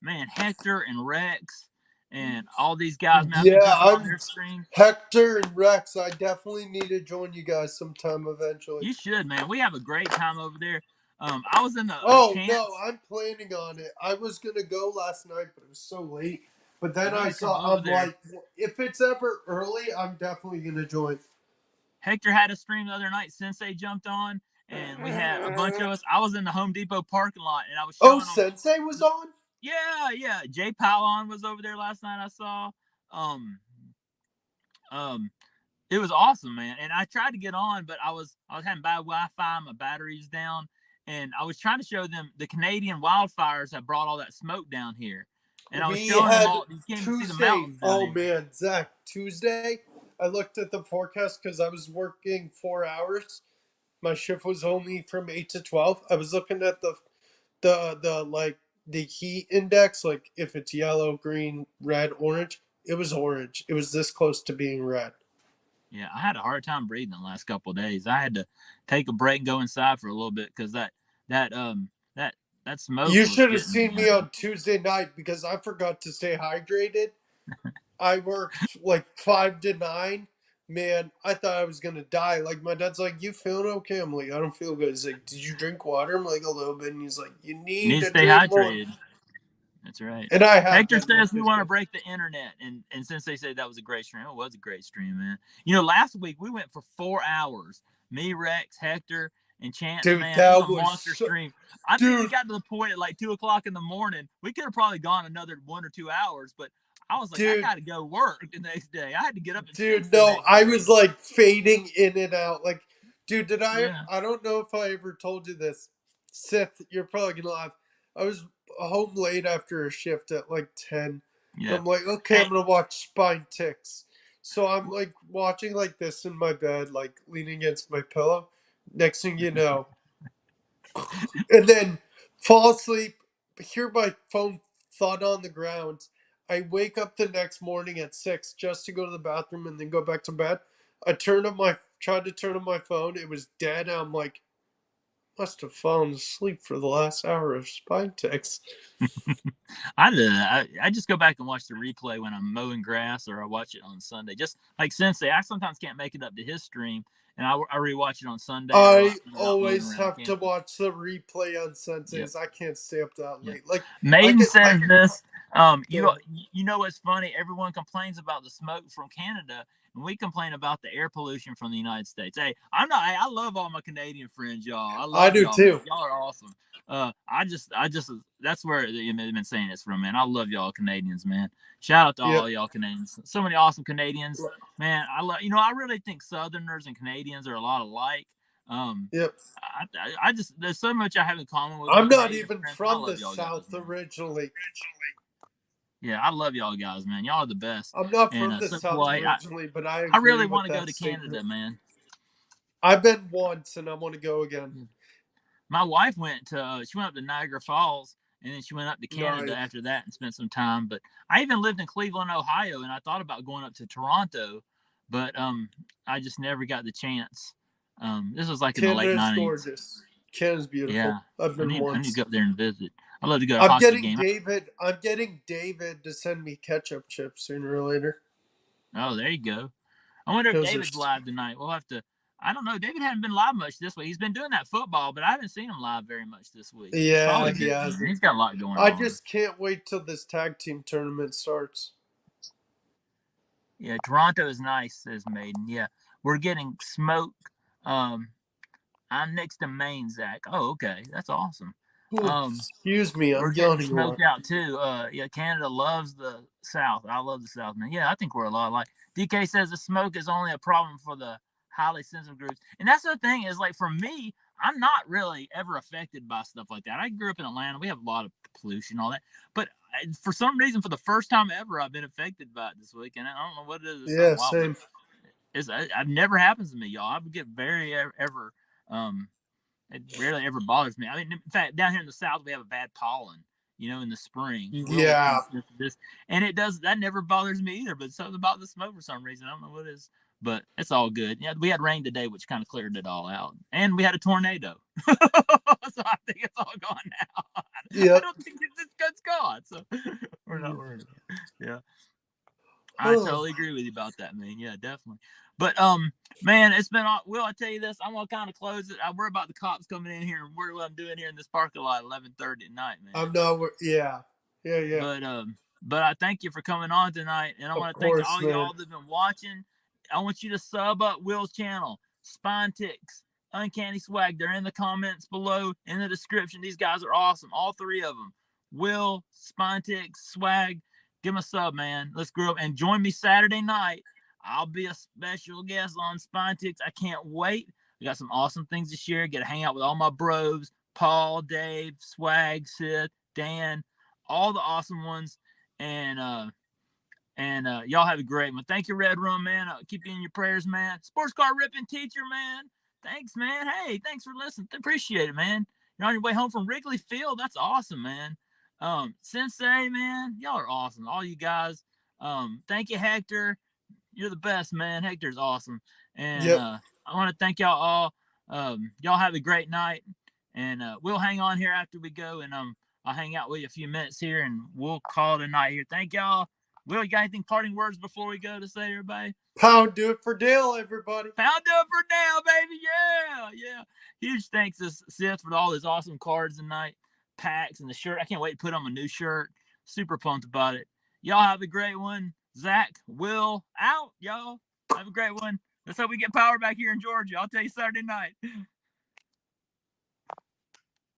Man, Hector and Rex and all these guys, man, I've been Yeah, jumping on I'm their streams. Hector and Rex. I definitely need to join you guys sometime eventually. You should, man. We have a great time over there. I was in the Oh no, Chance. I'm planning on it. I was gonna go last night, but it was so late. But then You need I to come saw, over I'm there. like, if it's ever early, I'm definitely gonna join. Hector had a stream the other night. Sensei jumped on, and we had a bunch of us. I was in the Home Depot parking lot, and I was Oh, showing them. Sensei was on? Yeah. Jay Palon was over there last night. I saw. Um, um, it was awesome, man. And I tried to get on, but I was having bad Wi-Fi. My battery's down, and I was trying to show them the Canadian wildfires have brought all that smoke down here, and I was We showing them had all. You can't even see the Tuesday. mountains down Oh here. man, Zach, Tuesday. I looked at the forecast because I was working 4 hours. My shift was only from 8 to 12. I was looking at the like the heat index, like if it's yellow, green, red, orange. It was orange. It was this close to being red. Yeah, I had a hard time breathing the last couple of days. I had to take a break and go inside for a little bit because that that that smoke You was should have getting me, seen me on Tuesday night because I forgot to stay hydrated. I worked like 5 to 9. Man, I thought I was gonna die. Like my dad's like, "You feeling okay?" I'm like, "I don't feel good." He's like, "Did you drink water?" I'm like, "A little bit." And he's like, "You You need need to to stay drink more." hydrated. That's right. And I have Hector been. My says we face want to goes, break the internet, and since they said that was a great stream, it was a great stream, man. You know, last week we went for 4 hours. Me, Rex, Hector, and Chance, dude, man. It was that a was monster so, stream. I think we dude, got to the point at like 2 o'clock in the morning. We could have probably gone another 1 or 2 hours, but I was like, I dude, got to go work the next day. I had to get up at six dude. the No, next I day. was like fading in and out. Like, dude, did I? Yeah. I don't know if I ever told you this. Sith, you're probably gonna laugh. I was home late after a shift at like 10. Yeah. I'm like, okay, I'm gonna watch Spine Ticks. So I'm like watching like this in my bed, like leaning against my pillow. Next thing you know, and then fall asleep, hear my phone thud on the ground. I wake up the next morning at 6 just to go to the bathroom and then go back to bed. Tried to turn on my phone. It was dead. I'm like, must have fallen asleep for the last hour of Spine Ticks. I just go back and watch the replay when I'm mowing grass, or I watch it on Sunday. Just like Sensei, I sometimes can't make it up to his stream, and I rewatch it on Sunday. Or I when I'm out mowing always around have to camping. watch the replay on Yep. Sensei's. I can't stay up that Yep. late. Like Maiden says this. Yeah. You know what's funny? Everyone complains about the smoke from Canada, and we complain about the air pollution from the United States. Hey, I love all my Canadian friends, y'all. I love do y'all, man. too. Y'all are awesome. I just, that's where they've been saying this from, man. I love y'all Canadians, man. Shout out to Yep. all y'all Canadians. So many awesome Canadians, man. I really think Southerners and Canadians are a lot alike. Yep. I just, there's so much I have in common with my I'm not Canadian even friends. I from the love y'all guys, South man. originally. Yeah, I love y'all guys, man. Y'all are the best. I'm not And from the so South originally, but I I agree really with want to go that to statement. Canada, man. I've been once, and I want to go again. My wife went to she went up to Niagara Falls, and then she went up to Canada Nice. after that and spent some time. But I even lived in Cleveland, Ohio, and I thought about going up to Toronto, but I just never got the chance. This was like in the late Canada's '90s. gorgeous. Canada's beautiful. Yeah, I've been I need to once. go up there and visit. I'd love to go to a I'm hockey getting game. David to send me ketchup chips sooner or later. Oh, there you go. I wonder if Those are David's live tonight. We'll have to. I don't know. David hasn't been live much this week. He's been doing that football, but I haven't seen him live very much this week. He's Yeah, probably he busy. has. He's got a lot going I on. just can't wait till this tag team tournament starts. Yeah, Toronto is nice, says Maiden. Yeah, we're getting smoke. I'm next to Maine, Zach. Oh, okay, that's awesome. Excuse me, I'm We're getting yawning a lot. smoked out too. Yeah, Canada loves the South. I love the South, man. Yeah, I think we're a lot alike. DK says the smoke is only a problem for the highly sensitive groups, and that's the thing is like for me, I'm not really ever affected by stuff like that. I grew up in Atlanta. We have a lot of pollution, all that, but for some reason, for the first time ever, I've been affected by it this week, and I don't know what it is. It's something Yeah, wild, same. it never happens to me, y'all. I get very ever it rarely ever bothers me. I mean, in fact, down here in the South, we have a bad pollen. In the spring, Will Yeah. this, and it does that never bothers me either. But something about the smoke for some reason, I don't know what it is, but it's all good. Yeah, we had rain today, which kind of cleared it all out, and we had a tornado, so I think it's all gone now. Yep. I don't think it's gone, so we're not worried. Yeah. I totally agree with you about that, man. Yeah, definitely. But man, it's been. Will I tell you this? I'm gonna kind of close it. I worry about the cops coming in here and what I'm doing here in this parking lot at 11:30 at night, man. I'm not. Yeah. But I thank you for coming on tonight, and I want to thank all y'all that've been watching. I want you to sub up Will's channel, Spine Ticks, Uncanny Swag. They're in the comments below, in the description. These guys are awesome, all three of them. Will, Spine Ticks, Swag. Give them a sub, man. Let's grow up and join me Saturday night. I'll be a special guest on Spine Ticks. I can't wait. We got some awesome things to share. Get to hang out with all my bros, Paul, Dave, Swag, Sid, Dan, all the awesome ones. And y'all have a great one. Thank you, Red Room, man. I'll keep you in your prayers, man. Sports car ripping teacher, man. Thanks, man. Hey, thanks for listening. Appreciate it, man. You're on your way home from Wrigley Field. That's awesome, man. Sensei, man, y'all are awesome. All you guys. Thank you, Hector. You're the best, man. Hector's awesome. And I want to thank y'all all. Y'all have a great night. And we'll hang on here after we go. And I'll hang out with you a few minutes here and we'll call it a night here. Thank y'all. Will, you got anything parting words before we go to say, everybody? Pound do it for Dale, everybody. Pound do it for Dale, baby. Yeah. Huge thanks to Seth for all his awesome cards tonight, packs, and the shirt. I can't wait to put on my new shirt. Super pumped about it. Y'all have a great one. Zach, Will, out, y'all. Have a great one. Let's hope we get power back here in Georgia. I'll tell you Saturday night.